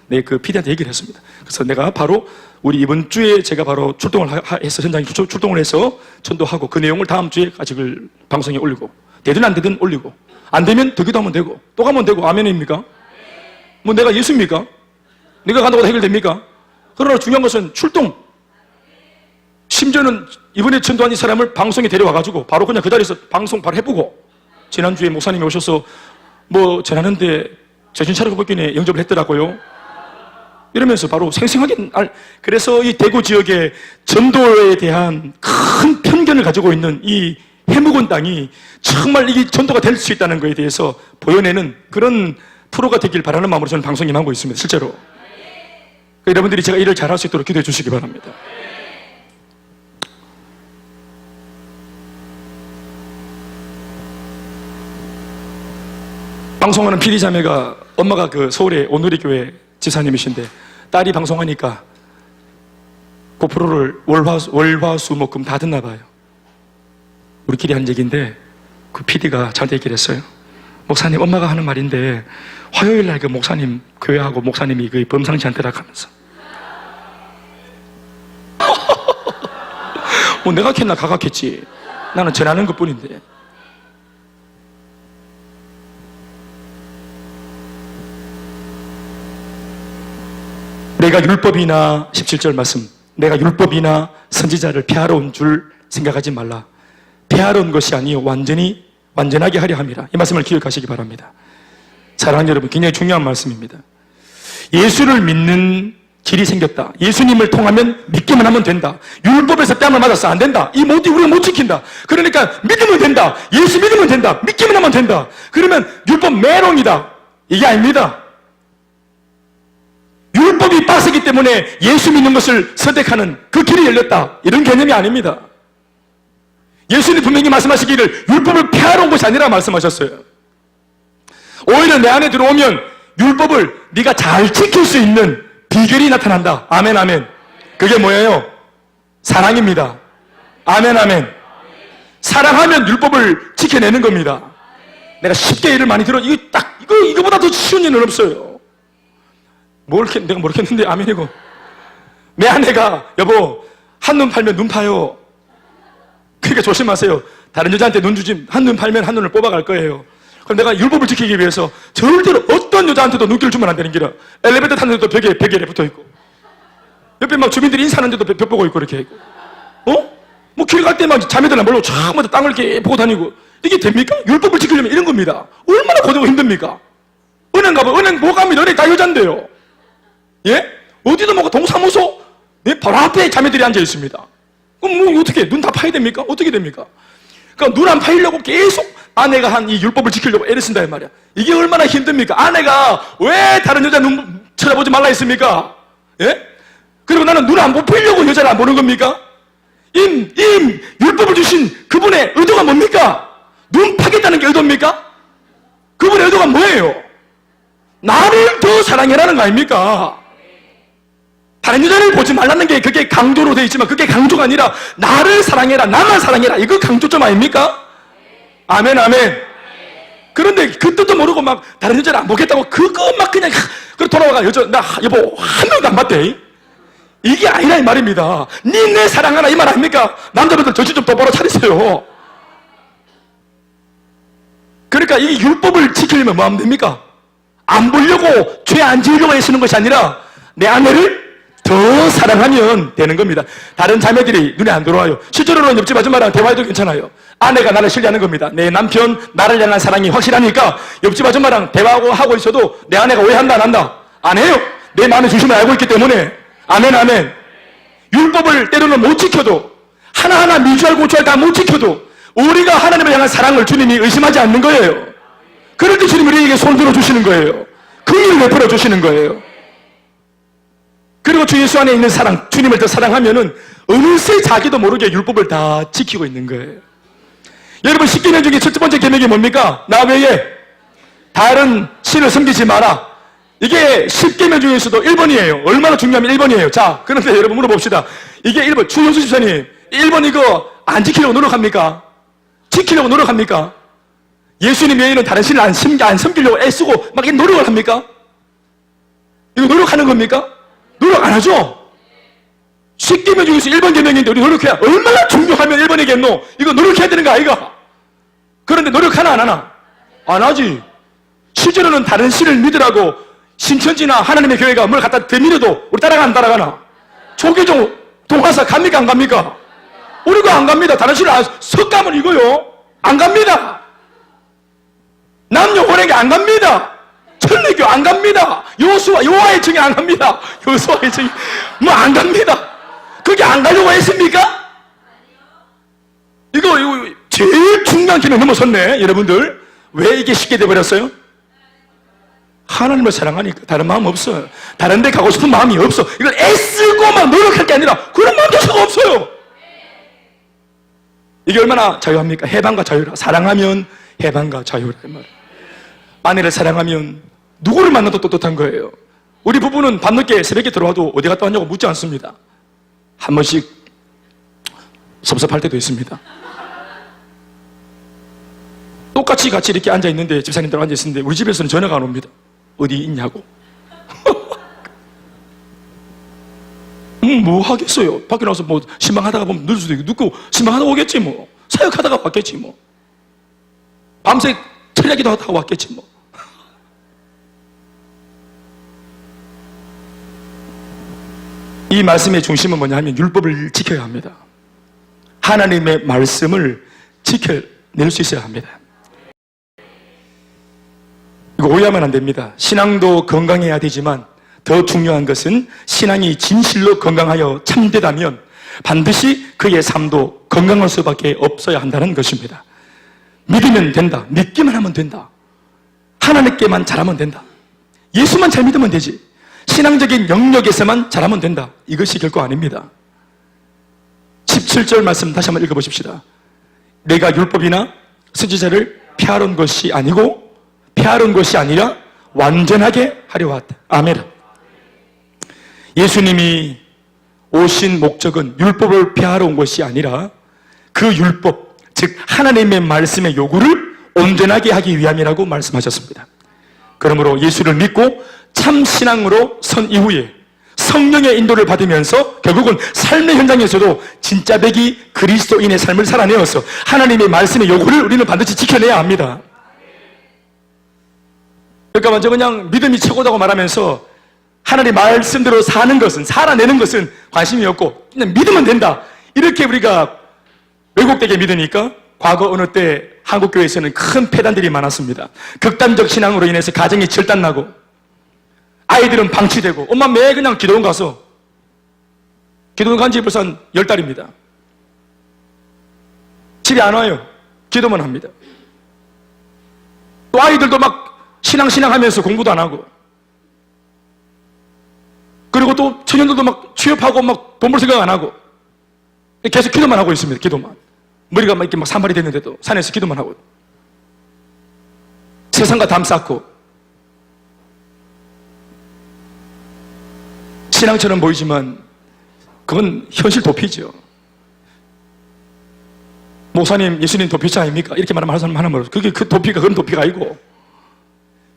네, 그 PD한테 얘기를 했습니다. 그래서 내가 바로 우리 이번 주에 제가 바로 출동을 해서 현장에 출동을 해서 전도하고 그 내용을 다음 주에 가지고 방송에 올리고, 되든 안 되든 올리고, 안 되면 더 기도하면 되고 또 가면 되고. 아멘입니까? 뭐 내가 예수입니까? 내가 간다고 해결됩니까? 그러나 중요한 것은 출동. 심지어는 이번에 전도한 이 사람을 방송에 데려와가지고 바로 그냥 그 자리에서 방송 바로 해보고, 지난주에 목사님이 오셔서 뭐 전하는데 정신 차리고 보기에 영접을 했더라고요. 이러면서 바로 생생하게. 그래서 이 대구 지역의 전도에 대한 큰 편견을 가지고 있는 이 해묵은 땅이 정말 이게 전도가 될 수 있다는 것에 대해서 보여내는 그런 프로가 되길 바라는 마음으로 저는 방송에 임하고 있습니다. 실제로 여러분들이 제가 일을 잘할 수 있도록 기도해 주시기 바랍니다. 방송하는 PD자매가, 엄마가 그 서울의 오누리 교회 집사님이신데 딸이 방송하니까 그 프로를 월화수목금 다 듣나 봐요. 우리끼리 한 얘기인데 그 PD가 저한테 얘기를 했어요. 목사님, 엄마가 하는 말인데 화요일 날 그 목사님 교회하고 목사님이 그 범상치 않더라 하면서 뭐 내가 켰나 가갔겠지. 나는 전하는 것 뿐인데. 내가 율법이나 17절 말씀, 내가 율법이나 선지자를 폐하러 온 줄 생각하지 말라. 폐하러 온 것이 아니요 완전하게 하려 함이라. 이 말씀을 기억하시기 바랍니다. 사랑하는 여러분, 굉장히 중요한 말씀입니다. 예수를 믿는 길이 생겼다. 예수님을 통하면 믿기만 하면 된다. 율법에서 뺨을 맞아서 안 된다. 이 모두 우리가 못 지킨다. 그러니까 믿으면 된다. 예수 믿으면 된다. 믿기만 하면 된다. 그러면 율법 메롱이다. 이게 아닙니다. 율법이 빡세기 때문에 예수 믿는 것을 선택하는 그 길이 열렸다. 이런 개념이 아닙니다. 예수님 분명히 말씀하시기를 율법을 폐하러 온 것이 아니라 말씀하셨어요. 오히려 내 안에 들어오면 율법을 네가 잘 지킬 수 있는 비결이 나타난다. 아멘, 아멘. 그게 뭐예요? 사랑입니다. 아멘, 아멘. 사랑하면 율법을 지켜내는 겁니다. 내가 쉽게 예를 많이 들어. 이거보다 더 쉬운 일은 없어요. 내가 모르겠는데 아멘이고. 내 아내가 여보 한눈 팔면 눈 파요. 그러니까 조심하세요. 다른 여자한테 눈 주지, 한눈 팔면 한눈을 뽑아갈 거예요. 그럼 내가 율법을 지키기 위해서 절대로 어떤 여자한테도 눈길을 주면 안 되는 길이야. 엘리베이터 타는데도 벽에 붙어있고, 옆에 막 주민들이 인사하는데도 벽 보고 있고 이렇게 있고, 뭐 길 갈 때 막 자매들랑 몰고 쫙 땅을 이렇게 보고 다니고. 이게 됩니까? 율법을 지키려면 이런 겁니다. 얼마나 고되고 힘듭니까? 은행 가면 은행 뭐 가면 은행 다 여잔데요. 예? 어디도 뭐 동사무소 바로 앞에 자매들이 앉아 있습니다. 그럼 뭐 어떻게 눈 다 파야 됩니까? 어떻게 됩니까? 그러니까 눈 안 파이려고 계속 아내가 한 이 율법을 지키려고 애를 쓴다 이 말이야. 이게 얼마나 힘듭니까? 아내가 왜 다른 여자 눈 쳐다보지 말라 했습니까? 예? 그리고 나는 눈 안 보이려고 여자를 안 보는 겁니까? 율법을 주신 그분의 의도가 뭡니까? 눈 파겠다는 게 의도입니까? 그분의 의도가 뭐예요? 나를 더 사랑해라는 거 아닙니까? 다른 여자를 보지 말라는 게 그게 강조로 되어 있지만 그게 강조가 아니라 나를 사랑해라, 나만 사랑해라, 이거 강조점 아닙니까? 아멘, 아멘. 그런데 그 뜻도 모르고 막 다른 여자를 안 보겠다고 그거 막 그냥 돌아와가 여자 나 여보 한 명도 안 봤대. 이게 아니라 이 말입니다. 니 내 사랑하라 이 말 아닙니까? 남자분들 정신 좀 똑바로 차리세요. 그러니까 이 율법을 지키려면 뭐 하면 됩니까? 안 보려고 죄 안 지으려고 애쓰는 것이 아니라 내 아내를 더 사랑하면 되는 겁니다. 다른 자매들이 눈에 안 들어와요. 실제로는 옆집 아줌마랑 대화해도 괜찮아요. 아내가 나를 신뢰하는 겁니다. 내 남편 나를 향한 사랑이 확실하니까 옆집 아줌마랑 대화하고 하고 있어도 내 아내가 오해한다 안 한다? 안 해요. 내 마음의 중심을 알고 있기 때문에. 아멘, 아멘. 율법을 때로는 못 지켜도 하나하나 미주알 고추알 다 못 지켜도 우리가 하나님을 향한 사랑을 주님이 의심하지 않는 거예요. 그럴 때 주님이 우리에게 손 들어주시는 거예요. 그 일을 베풀어 주시는 거예요. 그리고 주 예수 안에 있는 사랑, 주님을 더 사랑하면은 어느새 자기도 모르게 율법을 다 지키고 있는 거예요. 여러분 10계명 중에 첫 번째 계명이 뭡니까? 나 외에 다른 신을 섬기지 마라. 이게 10계명 중에서도 1번이에요. 얼마나 중요하면 1번이에요. 자, 그런데 여러분 물어봅시다. 이게 1번, 주영수 집사님 1번 이거 안 지키려고 노력합니까? 지키려고 노력합니까? 예수님 외에는 다른 신을 안 섬기려고 애쓰고 막 이 노력을 합니까? 이거 노력하는 겁니까? 노력 안 하죠? 10계명 중에서 1번 계명인데 우리 노력해야 얼마나 중요하면 1번이겠노? 이거 노력해야 되는 거 아이가? 그런데 노력하나 안 하나? 안 하지. 실제로는 다른 신을 믿으라고 신천지나 하나님의 교회가 뭘 갖다 대밀어도 우리 따라가나 안 따라가나? 조계종 동화사 갑니까 안 갑니까? 우리가 안 갑니다. 다른 신을 석가면 이거요 안 갑니다. 남녀 혼외계 안 갑니다. 천리교 안 갑니다. 여호와의 증인 안 갑니다. 여호와의 증인 뭐 안 갑니다. 그게 안 가려고 했습니까? 이거 제일 중요한 기능 넘어섰네. 여러분들 왜 이게 쉽게 돼버렸어요? 하나님을 사랑하니까 다른 마음 없어요. 다른 데 가고 싶은 마음이 없어. 이걸 애쓰고만 노력할 게 아니라 그런 마음 자체가 없어요. 이게 얼마나 자유합니까? 해방과 자유라. 사랑하면 해방과 자유라 이 말. 아내를 사랑하면 누구를 만나도 떳떳한 거예요. 우리 부부는 밤늦게 새벽에 들어와도 어디 갔다 왔냐고 묻지 않습니다. 한 번씩 섭섭할 때도 있습니다. 똑같이 같이 이렇게 앉아있는데 집사님들 앉아있는데 우리 집에서는 전화가 안 옵니다. 어디 있냐고. 뭐 하겠어요. 밖에 나와서 뭐 신방하다가 보면 늦을 수도 있고 늦고 신방하다 오겠지 뭐. 사역하다가 왔겠지 뭐. 밤새 철야기도 하다가 왔겠지 뭐. 이 말씀의 중심은 뭐냐 하면 율법을 지켜야 합니다. 하나님의 말씀을 지켜낼 수 있어야 합니다. 이거 오해하면 안 됩니다. 신앙도 건강해야 되지만 더 중요한 것은 신앙이 진실로 건강하여 참되다면 반드시 그의 삶도 건강할 수밖에 없어야 한다는 것입니다. 믿으면 된다. 믿기만 하면 된다. 하나님께만 잘하면 된다. 예수만 잘 믿으면 되지. 신앙적인 영역에서만 잘하면 된다. 이것이 결코 아닙니다. 17절 말씀 다시 한번 읽어보십시다. 내가 율법이나 선지자를 폐하려는 것이 아니고 폐하려는 것이 아니라 완전하게 하려 왔다. 아멘. 예수님이 오신 목적은 율법을 폐하러 온 것이 아니라 그 율법, 즉 하나님의 말씀의 요구를 온전하게 하기 위함이라고 말씀하셨습니다. 그러므로 예수를 믿고 참 신앙으로 선 이후에 성령의 인도를 받으면서 결국은 삶의 현장에서도 진짜 백이 그리스도인의 삶을 살아내어서 하나님의 말씀의 요구를 우리는 반드시 지켜내야 합니다. 그러니까 먼저 그냥 믿음이 최고다고 말하면서 하나님의 말씀대로 사는 것은, 살아내는 것은 관심이 없고 그냥 믿으면 된다. 이렇게 우리가 왜곡되게 믿으니까 과거 어느 때 한국교회에서는 큰 폐단들이 많았습니다. 극단적 신앙으로 인해서 가정이 절단나고 아이들은 방치되고 엄마 매 그냥 기도원 가서 기도원 간 지 벌써 한 10달입니다. 집에 안 와요. 기도만 합니다. 또 아이들도 막 신앙 하면서 공부도 안 하고 그리고 또 청년들도 막 취업하고 막 돈 벌 생각 안 하고 계속 기도만 하고 있습니다. 기도만. 머리가 막 이렇게 막 산발이 됐는데도 산에서 기도만 하고 세상과 담 쌓고 신앙처럼 보이지만 그건 현실 도피죠. 목사님, 예수님 도피치 아닙니까? 이렇게 말하면 하는 사람 하나 말로 그게 그런 도피가 아니고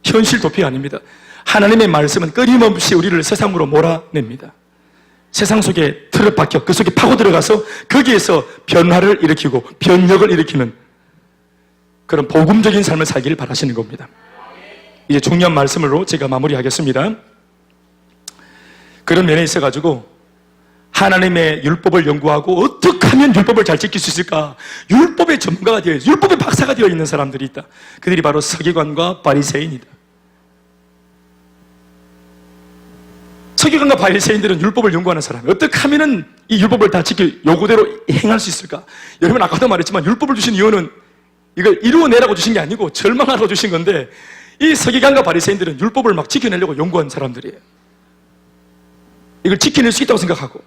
현실 도피가 아닙니다. 하나님의 말씀은 끊임없이 우리를 세상으로 몰아냅니다. 세상 속에 틀을 박혀 그 속에 파고 들어가서 거기에서 변화를 일으키고 변혁을 일으키는 그런 복음적인 삶을 살기를 바라시는 겁니다. 이제 중요한 말씀으로 제가 마무리하겠습니다. 그런 면에 있어가지고 하나님의 율법을 연구하고 어떻게 하면 율법을 잘 지킬 수 있을까? 율법의 전문가가 되어 있어요. 율법의 박사가 되어 있는 사람들이 있다. 그들이 바로 서기관과 바리새인이다. 서기관과 바리새인들은 율법을 연구하는 사람이에요. 어떻게 하면 이 율법을 다 지킬 요구대로 행할 수 있을까? 여러분 아까도 말했지만 율법을 주신 이유는 이걸 이루어내라고 주신 게 아니고 절망하라고 주신 건데 이 서기관과 바리새인들은 율법을 막 지켜내려고 연구한 사람들이에요. 이걸 지켜낼 수 있다고 생각하고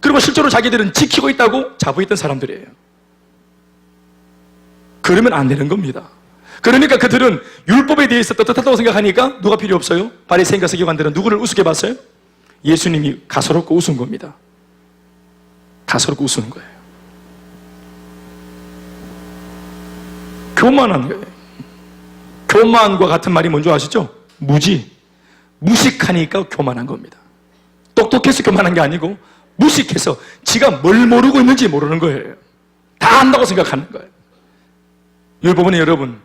그리고 실제로 자기들은 지키고 있다고 자부했던 사람들이에요. 그러면 안 되는 겁니다. 그러니까 그들은 율법에 대해서 떳떳하다고 생각하니까 누가 필요 없어요? 바리새인과 서기관들은 누구를 우습게 봤어요? 예수님이 가소롭고 웃은 겁니다. 가소롭고 웃은 거예요. 교만한 거예요. 교만과 같은 말이 뭔지 아시죠? 무식하니까 교만한 겁니다. 똑똑해서 교만한 게 아니고 무식해서 지가 뭘 모르고 있는지 모르는 거예요. 다 안다고 생각하는 거예요. 율법은 여러분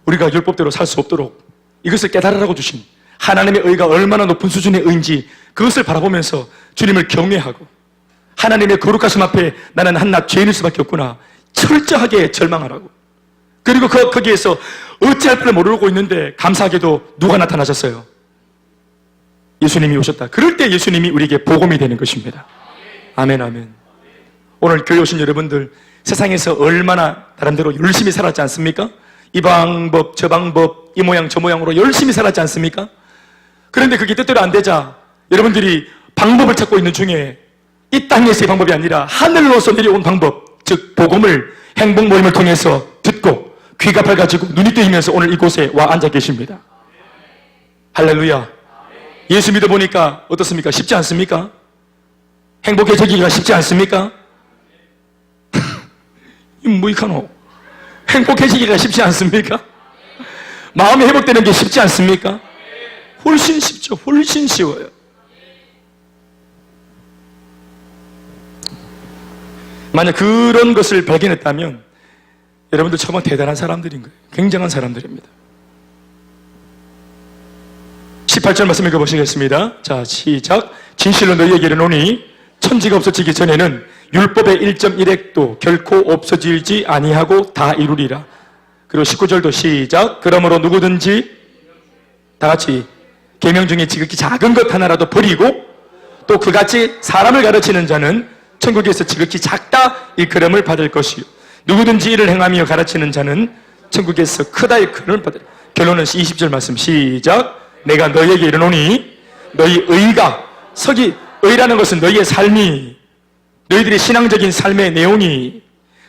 우리가 율법대로 살 수 없도록 이것을 깨달으라고 주신 하나님의 의가 얼마나 높은 수준의 의인지 그것을 바라보면서 주님을 경외하고 하나님의 거룩하심 앞에 나는 한낱 죄인일 수밖에 없구나 철저하게 절망하라고. 그리고 거기에서 어찌할 바를 모르고 있는데 감사하게도 누가 나타나셨어요? 예수님이 오셨다. 그럴 때 예수님이 우리에게 복음이 되는 것입니다. 아멘, 아멘. 오늘 교회 오신 여러분들 세상에서 얼마나 나름대로 열심히 살았지 않습니까? 이 방법, 저 방법, 이 모양, 저 모양으로 열심히 살았지 않습니까? 그런데 그게 뜻대로 안 되자 여러분들이 방법을 찾고 있는 중에 이 땅에서의 방법이 아니라 하늘로서 내려온 방법, 즉 복음을 행복 모임을 통해서 듣고 귀가 밝아지고 눈이 뜨이면서 오늘 이곳에 와 앉아 계십니다. 할렐루야. 예수 믿어보니까 어떻습니까? 쉽지 않습니까? 행복해지기가 쉽지 않습니까? 뭐이카노? 행복해지기가 쉽지 않습니까? 마음이 회복되는 게 쉽지 않습니까? 훨씬 쉽죠. 훨씬 쉬워요. 만약 그런 것을 발견했다면 여러분들 정말 대단한 사람들인 거예요. 굉장한 사람들입니다. 18절 말씀 읽어보시겠습니다. 자, 시작. 진실로 너희에게 이르노니 천지가 없어지기 전에는 율법의 1.1획도 결코 없어지지 아니하고 다 이루리라. 그리고 19절도 시작. 그러므로 누구든지 다 같이 계명 중에 지극히 작은 것 하나라도 버리고 또 그같이 사람을 가르치는 자는 천국에서 지극히 작다 일컬음을 받을 것이요 누구든지 이를 행하며 가르치는 자는 천국에서 크다 일컬음을 받으리라. 결론은 20절 말씀 시작. 내가 너희에게 이르노니 너희 의가 의라는 것은 너희의 삶이 너희들의 신앙적인 삶의 내용이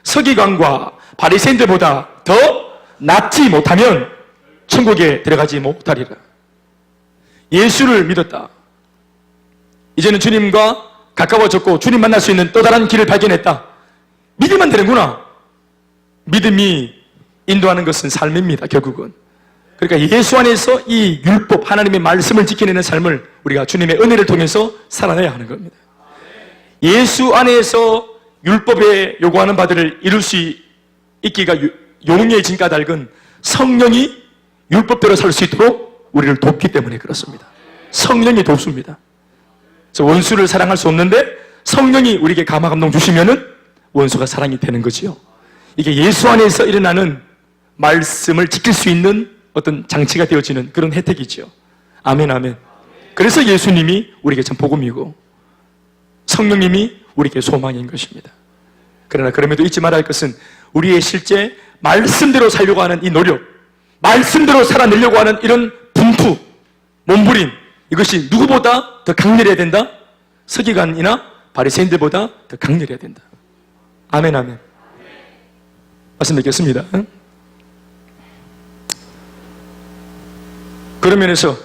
서기관과 바리새인들보다 더 낫지 못하면 천국에 들어가지 못하리라. 예수를 믿었다. 이제는 주님과 가까워졌고 주님 만날 수 있는 또 다른 길을 발견했다. 믿으면 되는구나. 믿음이 인도하는 것은 삶입니다. 결국은. 그러니까 예수 안에서 이 율법 하나님의 말씀을 지켜내는 삶을 우리가 주님의 은혜를 통해서 살아내야 하는 겁니다. 예수 안에서 율법에 요구하는 바들을 이룰 수 있기가 용의진 까닭은 성령이 율법대로 살 수 있도록 우리를 돕기 때문에 그렇습니다. 성령이 돕습니다. 그래서 원수를 사랑할 수 없는데 성령이 우리에게 감화 감동 주시면은 원수가 사랑이 되는 거지요. 이게 예수 안에서 일어나는 말씀을 지킬 수 있는 어떤 장치가 되어지는 그런 혜택이죠. 아멘, 아멘. 그래서 예수님이 우리에게 참 복음이고 성령님이 우리에게 소망인 것입니다. 그러나 그럼에도 잊지 말아야 할 것은 우리의 실제 말씀대로 살려고 하는 이 노력, 말씀대로 살아내려고 하는 이런 분투, 몸부림, 이것이 누구보다 더 강렬해야 된다? 서기관이나 바리새인들보다 더 강렬해야 된다. 아멘, 아멘. 말씀 드리겠습니다. 그런 면에서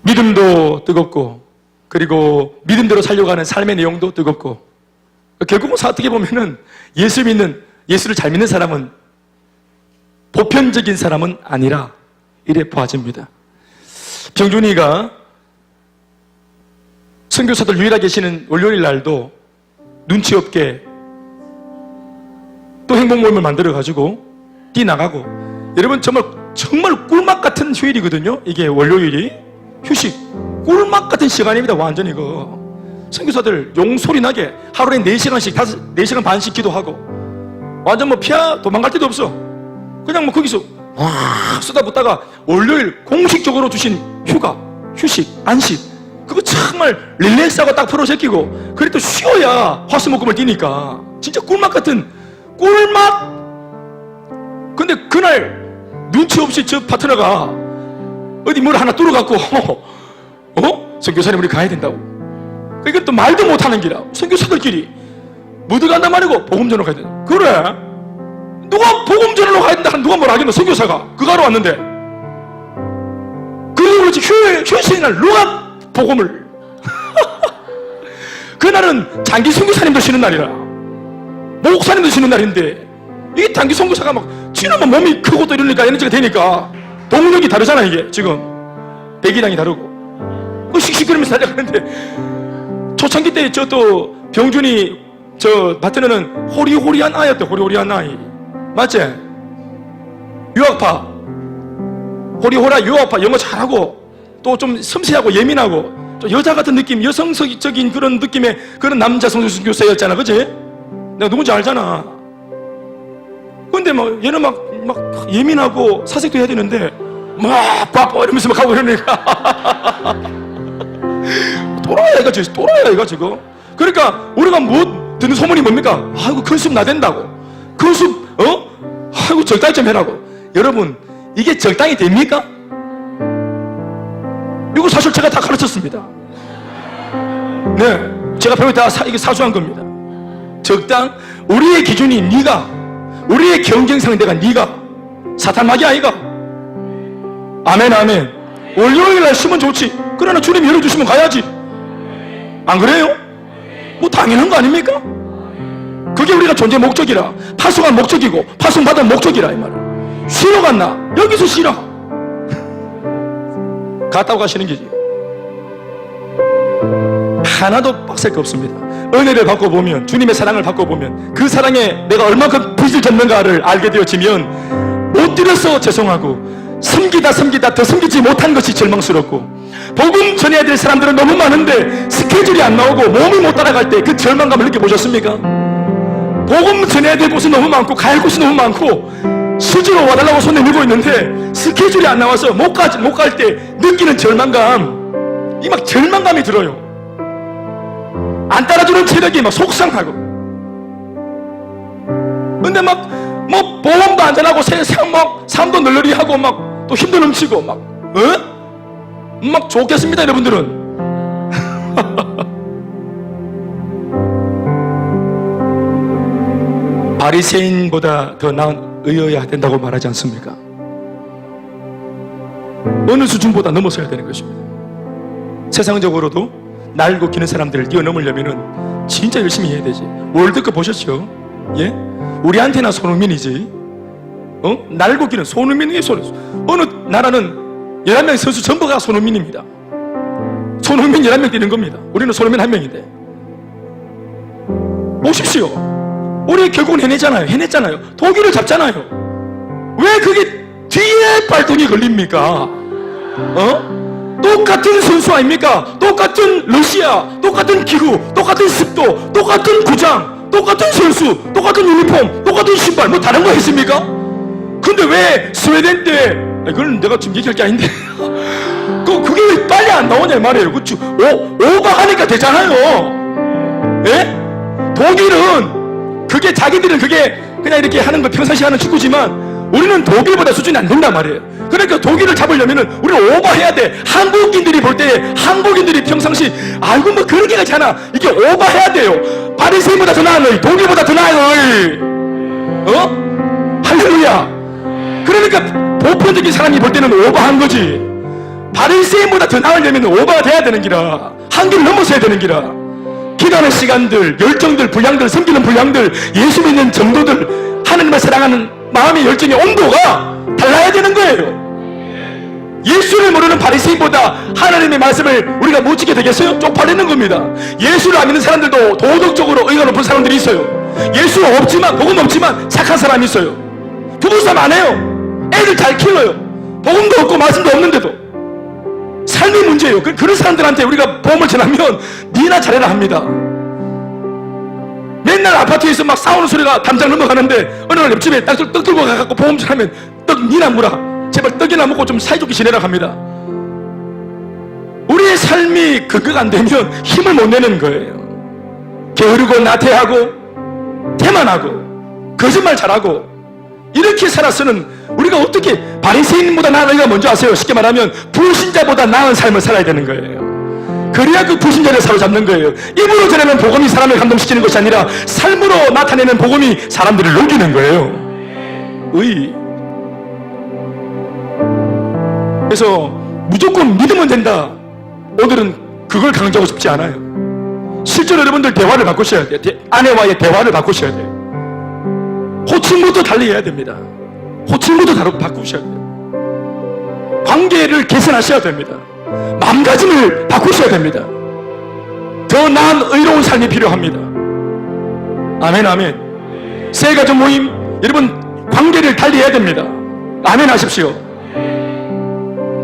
믿음도 뜨겁고, 그리고 믿음대로 살려가는 삶의 내용도 뜨겁고, 결국은 어떻게 보면은 예수를 잘 믿는 사람은 보편적인 사람은 아니라 이래 보아집니다. 병준이가 선교사들 유일하게 계시는 월요일 날도 눈치 없게 또 행복 모임을 만들어가지고 뛰나가고, 여러분 정말 꿀맛 같은 휴일이거든요. 이게 월요일이 휴식 꿀맛 같은 시간입니다. 완전히 선교사들 용소리 나게 하루에 4시간씩 4시간 반씩 기도하고, 완전 피하 도망갈 데도 없어. 그냥 거기서 쏟아붓다가 월요일 공식적으로 주신 휴식, 안식, 그거 정말 릴렉스하고 딱 풀어 제끼고, 그래 또 쉬어야 화수목금을 뛰니까 진짜 꿀맛 같은 꿀맛. 근데 그날 눈치 없이 저 파트너가 어디 뭘 하나 뚫어갖고 선교사님 우리 가야 된다고. 이건 또 말도 못하는 기라. 선교사들끼리 뭐 들어간단 말이고 복음 전하러 가야 된다. 그래, 누가 복음 전하러 가야 된다 누가 뭘 하겠노. 선교사가 그거 하러 왔는데. 그리고 그렇지 휴일의 날 누가 복음을 그날은 장기 선교사님도 쉬는 날이라 목사님도 쉬는 날인데, 이게 단기 선교사가 치료만 몸이 크고 또 이러니까 에너지가 되니까 동력이 다르잖아. 이게 지금 배기량이 다르고 씩씩거리면서 달려가는데, 초창기 때 또 병준이 파트너는 호리호리한 아이였대. 호리호리한 아이 맞지? 유학파 영어 잘하고 또 좀 섬세하고 예민하고 좀 여자 같은 느낌, 여성적인 그런 느낌의 그런 남자 선교사였잖아. 그치? 내가 누군지 알잖아. 근데 얘는 막 예민하고 사색도 해야 되는데 바빠 이러면서 하고 이러니까 또라이야 이거 지금. 그러니까 우리가 듣는 소문이 뭡니까? 아이고 큰 숲 나댄다고, 큰 숲 아이고 적당히 좀 해라고. 여러분 이게 적당히 됩니까? 이거 사실 제가 다 가르쳤습니다. 네, 제가 배울 때 이게 사수한 겁니다. 우리의 기준이 우리의 경쟁 상대가 네가 사탄 마귀 아이가. 아멘. 월요일 날 쉬면 좋지. 그러나 주님이 열어주시면 가야지. 안 그래요? 당연한 거 아닙니까? 그게 우리가 존재 목적이라, 파송한 목적이고 파송받은 목적이라 이 말이야. 쉬러 갔나? 여기서 쉬라. 갔다고 가시는 게지. 하나도 빡셀 거 없습니다. 은혜를 받고 보면, 주님의 사랑을 받고 보면, 그 사랑에 내가 얼마큼 빚을 졌는가를 알게 되어지면 못 드려서 죄송하고, 섬기다 더 섬기지 못한 것이 절망스럽고, 복음 전해야 될 사람들은 너무 많은데 스케줄이 안 나오고 몸이 못 따라갈 때 그 절망감을 느껴보셨습니까? 복음 전해야 될 곳은 너무 많고 갈 곳이 너무 많고 실제로 와달라고 손 내밀고 있는데 스케줄이 안 나와서 못 갈 때 느끼는 절망감, 이 절망감이 들어요. 안 따라주는 체력이 속상하고. 근데 보험도 안전하고 삶도 널널히 하고 또 힘도 넘치고 좋겠습니다 여러분들은. 바리새인보다 더 나은 의여야 된다고 말하지 않습니까? 어느 수준보다 넘어서야 되는 것입니다. 세상적으로도 날고 기는 사람들을 뛰어넘으려면 진짜 열심히 해야 되지. 월드컵 보셨죠? 예? 우리한테나 손흥민이지. 날고 기는 손흥민이 어느 나라는 11명 선수 전부가 손흥민입니다. 손흥민 11명 뛰는 겁니다. 우리는 손흥민 1명인데. 보십시오. 우리 결국은 해냈잖아요. 독일을 잡잖아요. 왜 그게 뒤에 발등이 걸립니까? 똑같은 선수 아닙니까? 똑같은 러시아, 똑같은 기후, 똑같은 습도, 똑같은 구장, 똑같은 선수, 똑같은 유니폼, 똑같은 신발, 다른 거 했습니까? 근데 왜 스웨덴 때, 그건 내가 지금 얘기할 게 아닌데 그게 왜 빨리 안 나오냐 말이에요. 오버하니까 되잖아요. 예? 독일은 자기들은 그냥 이렇게 하는 거 평상시 하는 축구지만 우리는 독일보다 수준이 안 된단 말이에요. 그러니까 독일을 잡으려면은 우리는 오버해야 돼. 한국인들이 볼 때, 한국인들이 평상시 아이고 그렇게 가지 않아. 이게 오버해야 돼요. 바리새인보다 더 나은 너희, 독일보다 더 나은 너희. 할렐루야. 그러니까 보편적인 사람이 볼 때는 오버한 거지. 바리새인보다 더 나으려면 오버가 돼야 되는 기라. 한계를 넘어서야 되는 기라. 기도하는 시간들, 열정들, 분량들, 섬기는 분량들, 예수 믿는 정도들, 하나님을 사랑하는 마음의 열정의 온도가 달라야 되는 거예요. 예수를 모르는 바리새인보다 하나님의 말씀을 우리가 못 지게 되겠어요? 쪽팔리는 겁니다. 예수를 안 믿는 사람들도 도덕적으로 의가 높은 사람들이 있어요. 예수 없지만, 복음 없지만 착한 사람이 있어요. 부부싸움 안 해요. 애들 잘 키워요. 복음도 없고 말씀도 없는데도. 삶의 문제예요. 그런 사람들한테 우리가 복음을 전하면 니나 잘해라 합니다. 맨날 아파트에서 막 싸우는 소리가 담장 넘어가는데 어느 날 옆집에 떡 들고 가갖고 복음 전하면 떡 니나 물어. 제발 떡이나 먹고 좀 사이좋게 지내라 합니다. 우리의 삶이 근거가 안 되면 힘을 못 내는 거예요. 게으르고 나태하고 태만하고 거짓말 잘하고 이렇게 살아서는 우리가 어떻게 바리새인보다 나은 의가 뭔지 아세요? 쉽게 말하면 불신자보다 나은 삶을 살아야 되는 거예요. 그래야 그 불신자를 사로잡는 거예요. 입으로 전하는 복음이 사람을 감동시키는 것이 아니라 삶으로 나타내는 복음이 사람들을 녹이는 거예요. 그래서 무조건 믿으면 된다. 오늘은 그걸 강조하고 싶지 않아요. 실제로 여러분들 대화를 바꾸셔야 돼요. 아내와의 대화를 바꾸셔야 돼요. 호칭부터 달리해야 됩니다. 호칭부터 바꾸셔야 돼요. 관계를 개선하셔야 됩니다. 마음가짐을 바꾸셔야 됩니다. 더 나은 의로운 삶이 필요합니다. 아멘, 아멘. 새가족 모임, 여러분 관계를 달리해야 됩니다. 아멘 하십시오.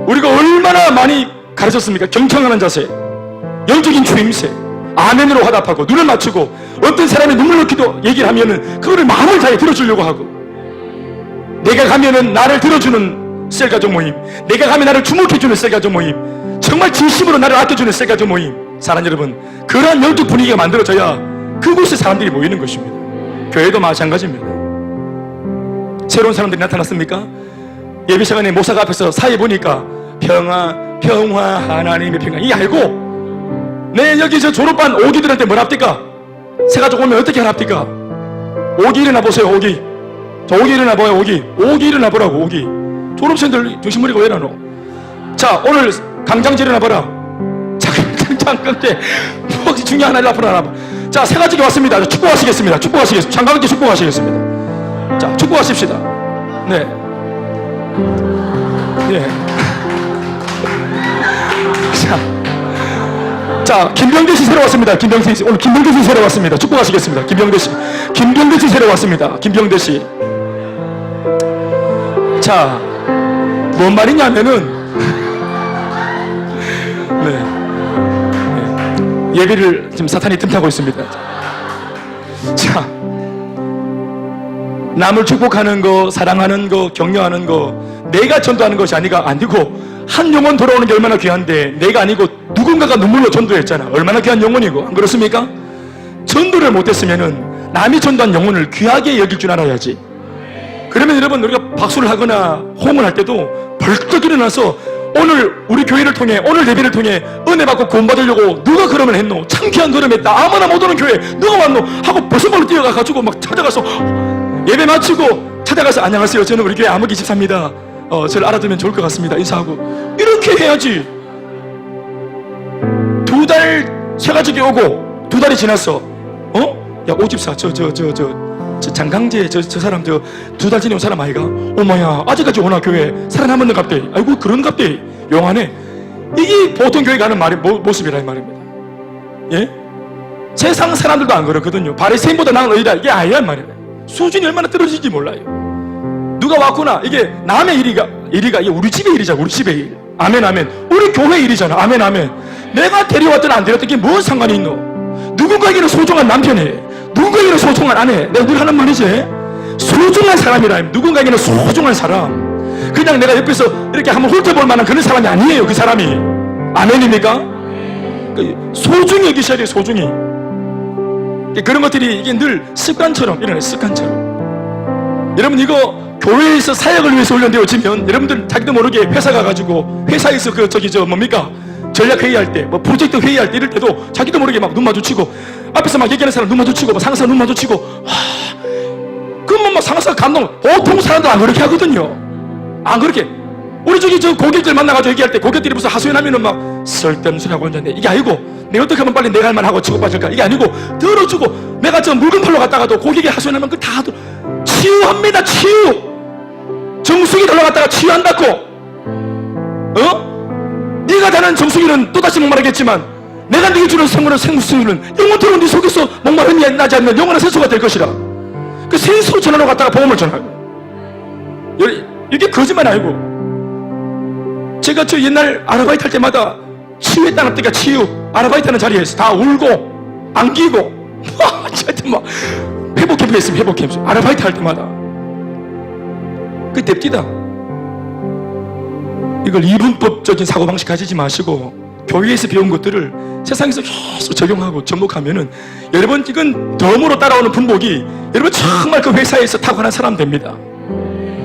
우리가 얼마나 많이 가르쳤습니까? 경청하는 자세, 영적인 추임새, 아멘으로 화답하고 눈을 맞추고 어떤 사람이 눈물 넣기도 얘기를 하면은 그거를 마음을 다해 들어주려고 하고, 내가 가면은 나를 들어주는 셀가족 모임, 내가 가면 나를 주목해주는 셀가족 모임, 정말 진심으로 나를 아껴주는 셀가족 모임. 사랑하는 여러분, 그러한 영적 분위기가 만들어져야 그곳에 사람들이 모이는 것입니다. 교회도 마찬가지입니다. 새로운 사람들이 나타났습니까? 예배 시간에 목사가 앞에서 사회 보니까 평화 하나님의 평화 이 알고, 내 여기 저 졸업반 오기들한테 뭐라 합니까? 새가족 오면 어떻게 하나 합니까? 오기 일어나 보세요. 오기, 자 오기 일어나 봐요. 오기 일어나 보라고. 오기 졸업생들 정신머리가 왜 이러노? 자 오늘 강장제 일어나 봐라. 자 장강제 혹시 중요한 하나를 앞으로 하나 봐. 자 새가족이 왔습니다. 축복하시겠습니다. 장강제 축복하시겠습니다. 자 축복하십시다. 네. 자, 김병대 씨 새로 왔습니다. 김병대 씨, 오늘 김병대 씨 새로 왔습니다. 축복하시겠습니다. 김병대 씨 새로 왔습니다. 김병대 씨. 자, 뭔 말이냐면은, 예배를 지금 사탄이 틈타고 있습니다. 자, 남을 축복하는 거, 사랑하는 거, 격려하는 거, 내가 전도하는 것이 아니고 한 영혼 돌아오는 게 얼마나 귀한데, 내가 아니고 누군가가 눈물로 전도했잖아. 얼마나 귀한 영혼이고, 안 그렇습니까? 전도를 못했으면은 남이 전도한 영혼을 귀하게 여길 줄 알아야지. 그러면 여러분, 우리가 박수를 하거나 호응을 할 때도 벌떡 일어나서 오늘 우리 교회를 통해, 오늘 예배를 통해 은혜 받고 구원 받으려고 누가 걸음을 했노? 창피한 걸음했다. 아무나 못 오는 교회 누가 왔노? 하고 벌써벌로 뛰어가가지고 막 찾아가서 예배 마치고 찾아가서 안녕하세요, 저는 우리 교회 암흑 24입니다. 저를 알아두면 좋을 것 같습니다. 인사하고 이렇게 해야지. 2달 새가족이 오고 2달이 지났어. 야 오집사 저 장강재 저 사람 2달 전에 온 사람 아이가? 어머야 아직까지 오나 교회 살아남았는 갑대. 아이고 그런 갑대. 용하네. 이게 보통 교회 가는 모습이라는 말입니다. 예? 세상 사람들도 안 그렇거든요. 바리새인보다 나은 의다 이게 아니란 말이에요. 수준이 얼마나 떨어질지 몰라요. 누가 왔구나. 이게 남의 일이가 이게 우리 집의 일이잖아. 우리 집의 일. 아멘 아멘. 우리 교회 일이잖아. 아멘 아멘. 내가 데려왔든 안 데려왔든 이게 뭔 상관이 있노? 누군가에게는 소중한 남편이, 누군가에게는 소중한 아내. 내가 늘 하는 말이지. 소중한 사람이라. 누군가에게는 소중한 사람. 그냥 내가 옆에서 이렇게 한번 훑어볼 만한 그런 사람이 아니에요. 그 사람이. 아멘입니까? 소중히 여기셔야 돼요. 소중히. 그런 것들이 이게 늘 습관처럼 일어나요. 습관처럼. 여러분 이거 교회에서 사역을 위해서 훈련되어지면 여러분들 자기도 모르게 회사 가가지고 회사에서 뭡니까? 전략 회의할 때, 프로젝트 회의할 때 이럴 때도 자기도 모르게 막 눈 마주치고 앞에서 막 얘기하는 사람 눈 마주치고 상사 눈 마주치고 그러면 막 상사가 감동. 보통 사람들 안 그렇게 하거든요. 안 그렇게. 우리 저기 저 고객들 만나가지고 얘기할 때 고객들이 무슨 하소연하면은 막 쓸데없는 소리 하고 있는데 이게 아니고 내가 어떻게 하면 빨리 내가 할 만하고 치고 빠질까 이게 아니고 들어주고 내가 저 물건 팔러 갔다가도 고객이 하소연하면 그거 다 치유합니다. 치유. 정수기 들러갔다가 치유한다고. 네가 다는 정수기는 또다시 목마르겠지만 내가 네게 주는 생수는 영원토록 네 속에서 목마름이 나지 않는 영원한 생수가 될 것이라. 그 생수 전하러 갔다가 복음을 전하고 이게 거짓말 아니고 제가 저 옛날 아르바이트 할 때마다 치유했다는 때가 치유 아르바이트 하는 자리에서 다 울고 안기고 와 하여튼 막 회복 캠프 했으면 회복 캠프 아르바이트 할 때마다 그 됩디다. 이걸 이분법적인 사고방식 가지지 마시고 교회에서 배운 것들을 세상에서 계속 적용하고 접목하면은 여러분 이건 덤으로 따라오는 분복이 여러분 정말 그 회사에서 타고난 사람 됩니다.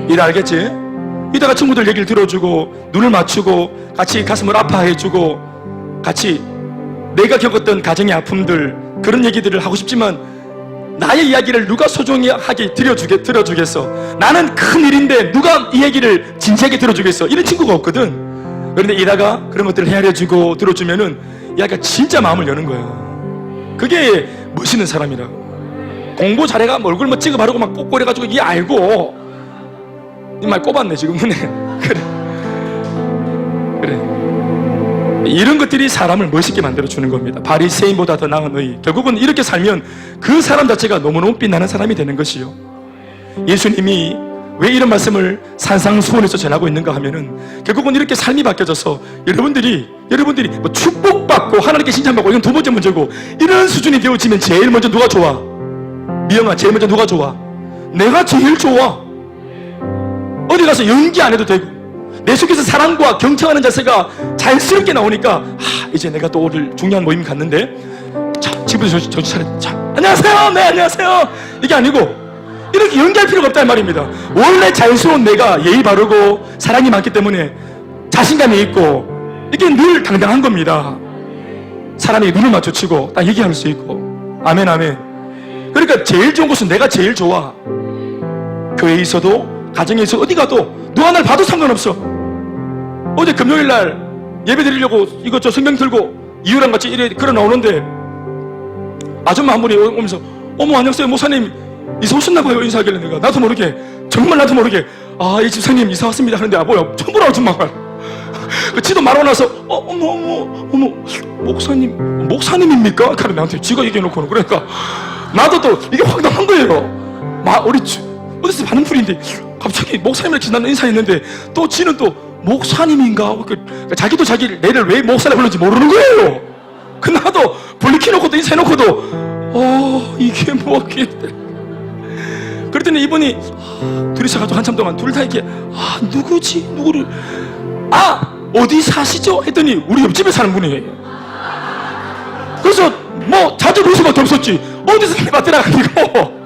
이제 알겠지? 이따가 친구들 얘기를 들어주고 눈을 맞추고 같이 가슴을 아파해주고 같이 내가 겪었던 가정의 아픔들 그런 얘기들을 하고 싶지만 나의 이야기를 누가 소중히 하게 들어주겠어. 나는 큰 일인데 누가 이 얘기를 진지하게 들어주겠어. 이런 친구가 없거든. 그런데 이다가 그런 것들을 헤아려주고 들어주면은 얘가 진짜 마음을 여는 거야. 그게 멋있는 사람이라고. 공부 잘해가 얼굴 뭐 찍어 바르고 막 뽀꼬래가지고 얘 알고 이 말 꼽았네 지금. 그래 이런 것들이 사람을 멋있게 만들어주는 겁니다. 바리새인보다 더 나은 의. 결국은 이렇게 살면 그 사람 자체가 너무너무 빛나는 사람이 되는 것이요. 예수님이 왜 이런 말씀을 산상수훈에서 전하고 있는가 하면은 결국은 이렇게 삶이 바뀌어져서 여러분들이 뭐 축복받고 하나님께 칭찬받고 이건 두 번째 문제고 이런 수준이 되어지면 제일 먼저 누가 좋아? 미영아 제일 먼저 누가 좋아? 내가 제일 좋아. 어디 가서 연기 안 해도 되고 내 속에서 사랑과 경청하는 자세가 자연스럽게 나오니까 이제 내가 또 오늘 중요한 모임 갔는데 자 집에서 정신 차려. 자 안녕하세요. 네 안녕하세요. 이게 아니고 이렇게 연기할 필요가 없단 말입니다. 원래 자연스러운 내가 예의 바르고 사랑이 많기 때문에 자신감이 있고 이게 늘 당당한 겁니다. 사람이 눈을 마주치고 딱 얘기할 수 있고 아멘 아멘. 그러니까 제일 좋은 것은 내가 제일 좋아. 교회에 있어도 가정에 있어 어디 가도 누가 날 봐도 상관없어. 어제 금요일날 예배 드리려고 이것저 성경 들고 이유랑 같이 이래 걸어 나오는데 아줌마 한 분이 오면서 어머 안녕하세요 목사님 이사 오셨나봐요. 인사하길래 내가 나도 모르게 정말 나도 모르게 이 집사님 이사 왔습니다 하는데 뭐야 전부라 아줌마가 지도 말하고 나서 어머 목사님입니까? 그래 나한테 지가 얘기해놓고는 그러니까 나도 또 이게 황당한 거예요. 우리 어디서 받는 풀인데 갑자기 목사님이랑 나는 인사했는데 또 지는 또 목사님인가? 자기도 자기 내를 왜 목사라 불렀는지 모르는 거예요. 그 나도 불리켜놓고도 인사해놓고도 이게 뭐겠대. 그랬더니 이분이 둘이서 가지고 한참 동안 둘 다 이렇게 누구지? 누구를 어디 사시죠? 했더니 우리 옆집에 사는 분이에요. 그래서 뭐 자주 볼 수밖에 없었지. 어디서 봤더라 아니고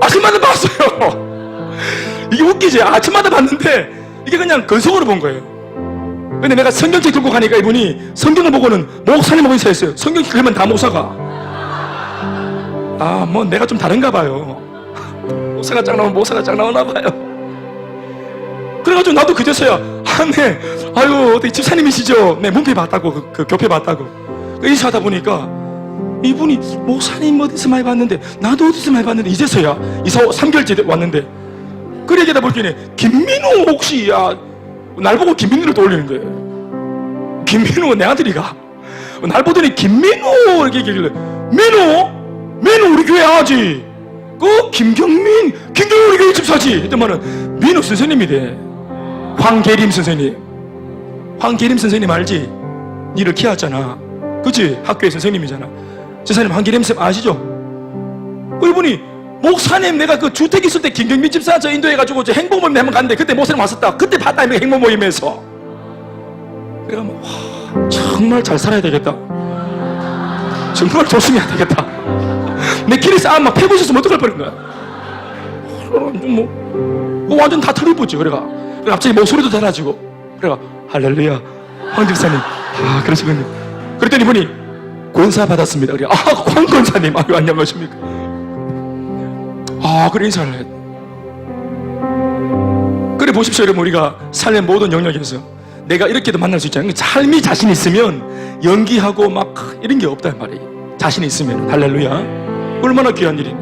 아침마다 봤어요. 이게 웃기지? 아침마다 봤는데 이게 그냥 건성으로 본 거예요. 근데 내가 성경책 들고 가니까 이분이 성경을 보고는 목사님하고 인사했어요. 성경 그러면 다 목사가 뭐 내가 좀 다른가 봐요. 목사가 쫙 나오면 목사가 쫙 나오나 봐요. 그래가지고 나도 그제서야 네 아유 어디 집사님이시죠? 네 문패 봤다고 그 교패 봤다고 인사하다 보니까 이분이 목사님 어디서 많이 봤는데 나도 어디서 많이 봤는데 이제서야 이사 3개월째 왔는데 그 얘기하다 보니까 김민호 혹시 날 보고 김민호를 떠올리는 거예요. 김민호 내 아들이가 날 보더니 김민호 이렇게 얘기길래 민호 우리 교회 아지 김경민 우리 교회 집사지 했더만은 민호 선생님이래. 황계림 선생님 알지? 니를 키웠잖아 그치? 학교의 선생님이잖아. 집사님 황계림 쌤 아시죠? 이분이 목사님 내가 그 주택 있을 때 김경민 집사 저 인도해가지고 저 행보 모임 한번 갔는데 그때 목사님 왔었다. 그때 봤다 행보 모임에서. 그래가 정말 잘 살아야 되겠다. 정말 조심해야 되겠다. 내 길에서 막 패고 있었으면 어떡할 뻔한 거야. 완전 다 털어붙지. 그래가 갑자기 목소리도 달라지고 그래가 할렐루야 황 집사님 그러시군요. 그랬더니 이분이 권사 받았습니다. 그래 황 권사님 안녕하십니까. 그래 인사를 해. 그래 보십시오. 여러분, 우리가 삶의 모든 영역에서 내가 이렇게도 만날 수 있잖아요. 삶이 자신 있으면 연기하고 막 이런 게 없단 말이에요. 자신 있으면. 할렐루야. 얼마나 귀한 일이냐.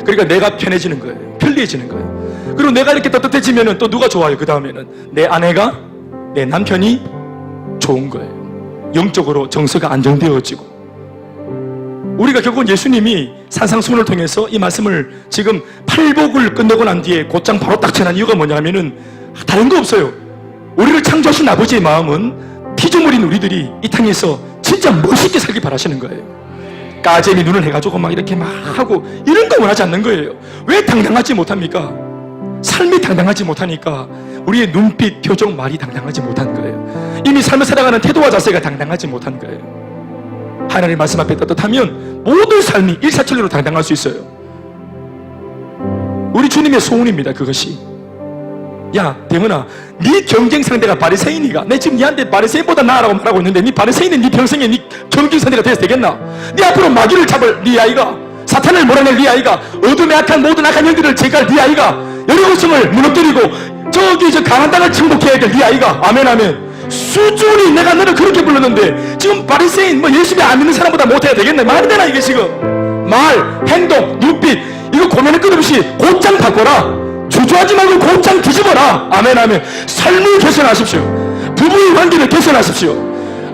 그러니까 내가 편해지는 거예요. 편리해지는 거예요. 그리고 내가 이렇게 떳떳해지면 또 누가 좋아요? 그 다음에는 내 아내가, 내 남편이 좋은 거예요. 영적으로 정서가 안정되어지고. 우리가 결국은 예수님이 산상수훈을 통해서 이 말씀을 지금 팔복을 끝내고 난 뒤에 곧장 바로 딱 전한 이유가 뭐냐면은 다른 거 없어요. 우리를 창조하신 아버지의 마음은 피조물인 우리들이 이 땅에서 진짜 멋있게 살기 바라시는 거예요. 까제미 눈을 해가지고 막 이렇게 막 하고 이런 거 원하지 않는 거예요. 왜 당당하지 못합니까? 삶이 당당하지 못하니까 우리의 눈빛, 표정, 말이 당당하지 못한 거예요. 이미 삶을 살아가는 태도와 자세가 당당하지 못한 거예요. 하나님의 말씀 앞에 떳떳하면 모든 삶이 일사천리로 당당할 수 있어요. 우리 주님의 소원입니다. 그것이. 야 대문아, 네 경쟁 상대가 바리새인이가 내 지금 니한테 바리새인보다 나아라고 말하고 있는데 네 바리새인은 네 평생에 네 경쟁 상대가 돼서 되겠나? 네 앞으로 마귀를 잡을 네 아이가, 사탄을 몰아낼 네 아이가, 어둠의 악한 모든 악한 영들을 제거할 네 아이가, 여리고성을 무너뜨리고 저기 저 강한 땅을 정복해야 될 네 아이가. 아멘 아멘. 수준이 내가 너를 그렇게 불렀는데 지금 바리새인 뭐 열심히 안 믿는 사람보다 못해야 되겠네. 말이 되나 이게 지금? 말, 행동, 눈빛 이거 고민의 끝 없이 곧장 바꿔라. 주저하지 말고 곧장 뒤집어라. 아멘 아멘. 삶을 개선하십시오. 부부의 관계를 개선하십시오.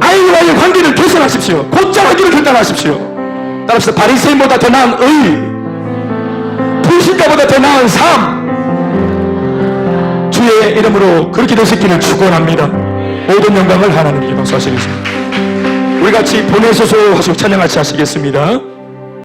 아이와의 관계를 개선하십시오. 곧장 하기를 결단하십시오. 따라서 바리새인보다 더 나은 의, 불신자보다 더 나은 삶, 주의 이름으로 그렇게 되시기를 축원합니다. 모든 영광을 하나님께 박수하시겠습니다. 우리 같이 보내소서 하시고 찬양같이 하시겠습니다.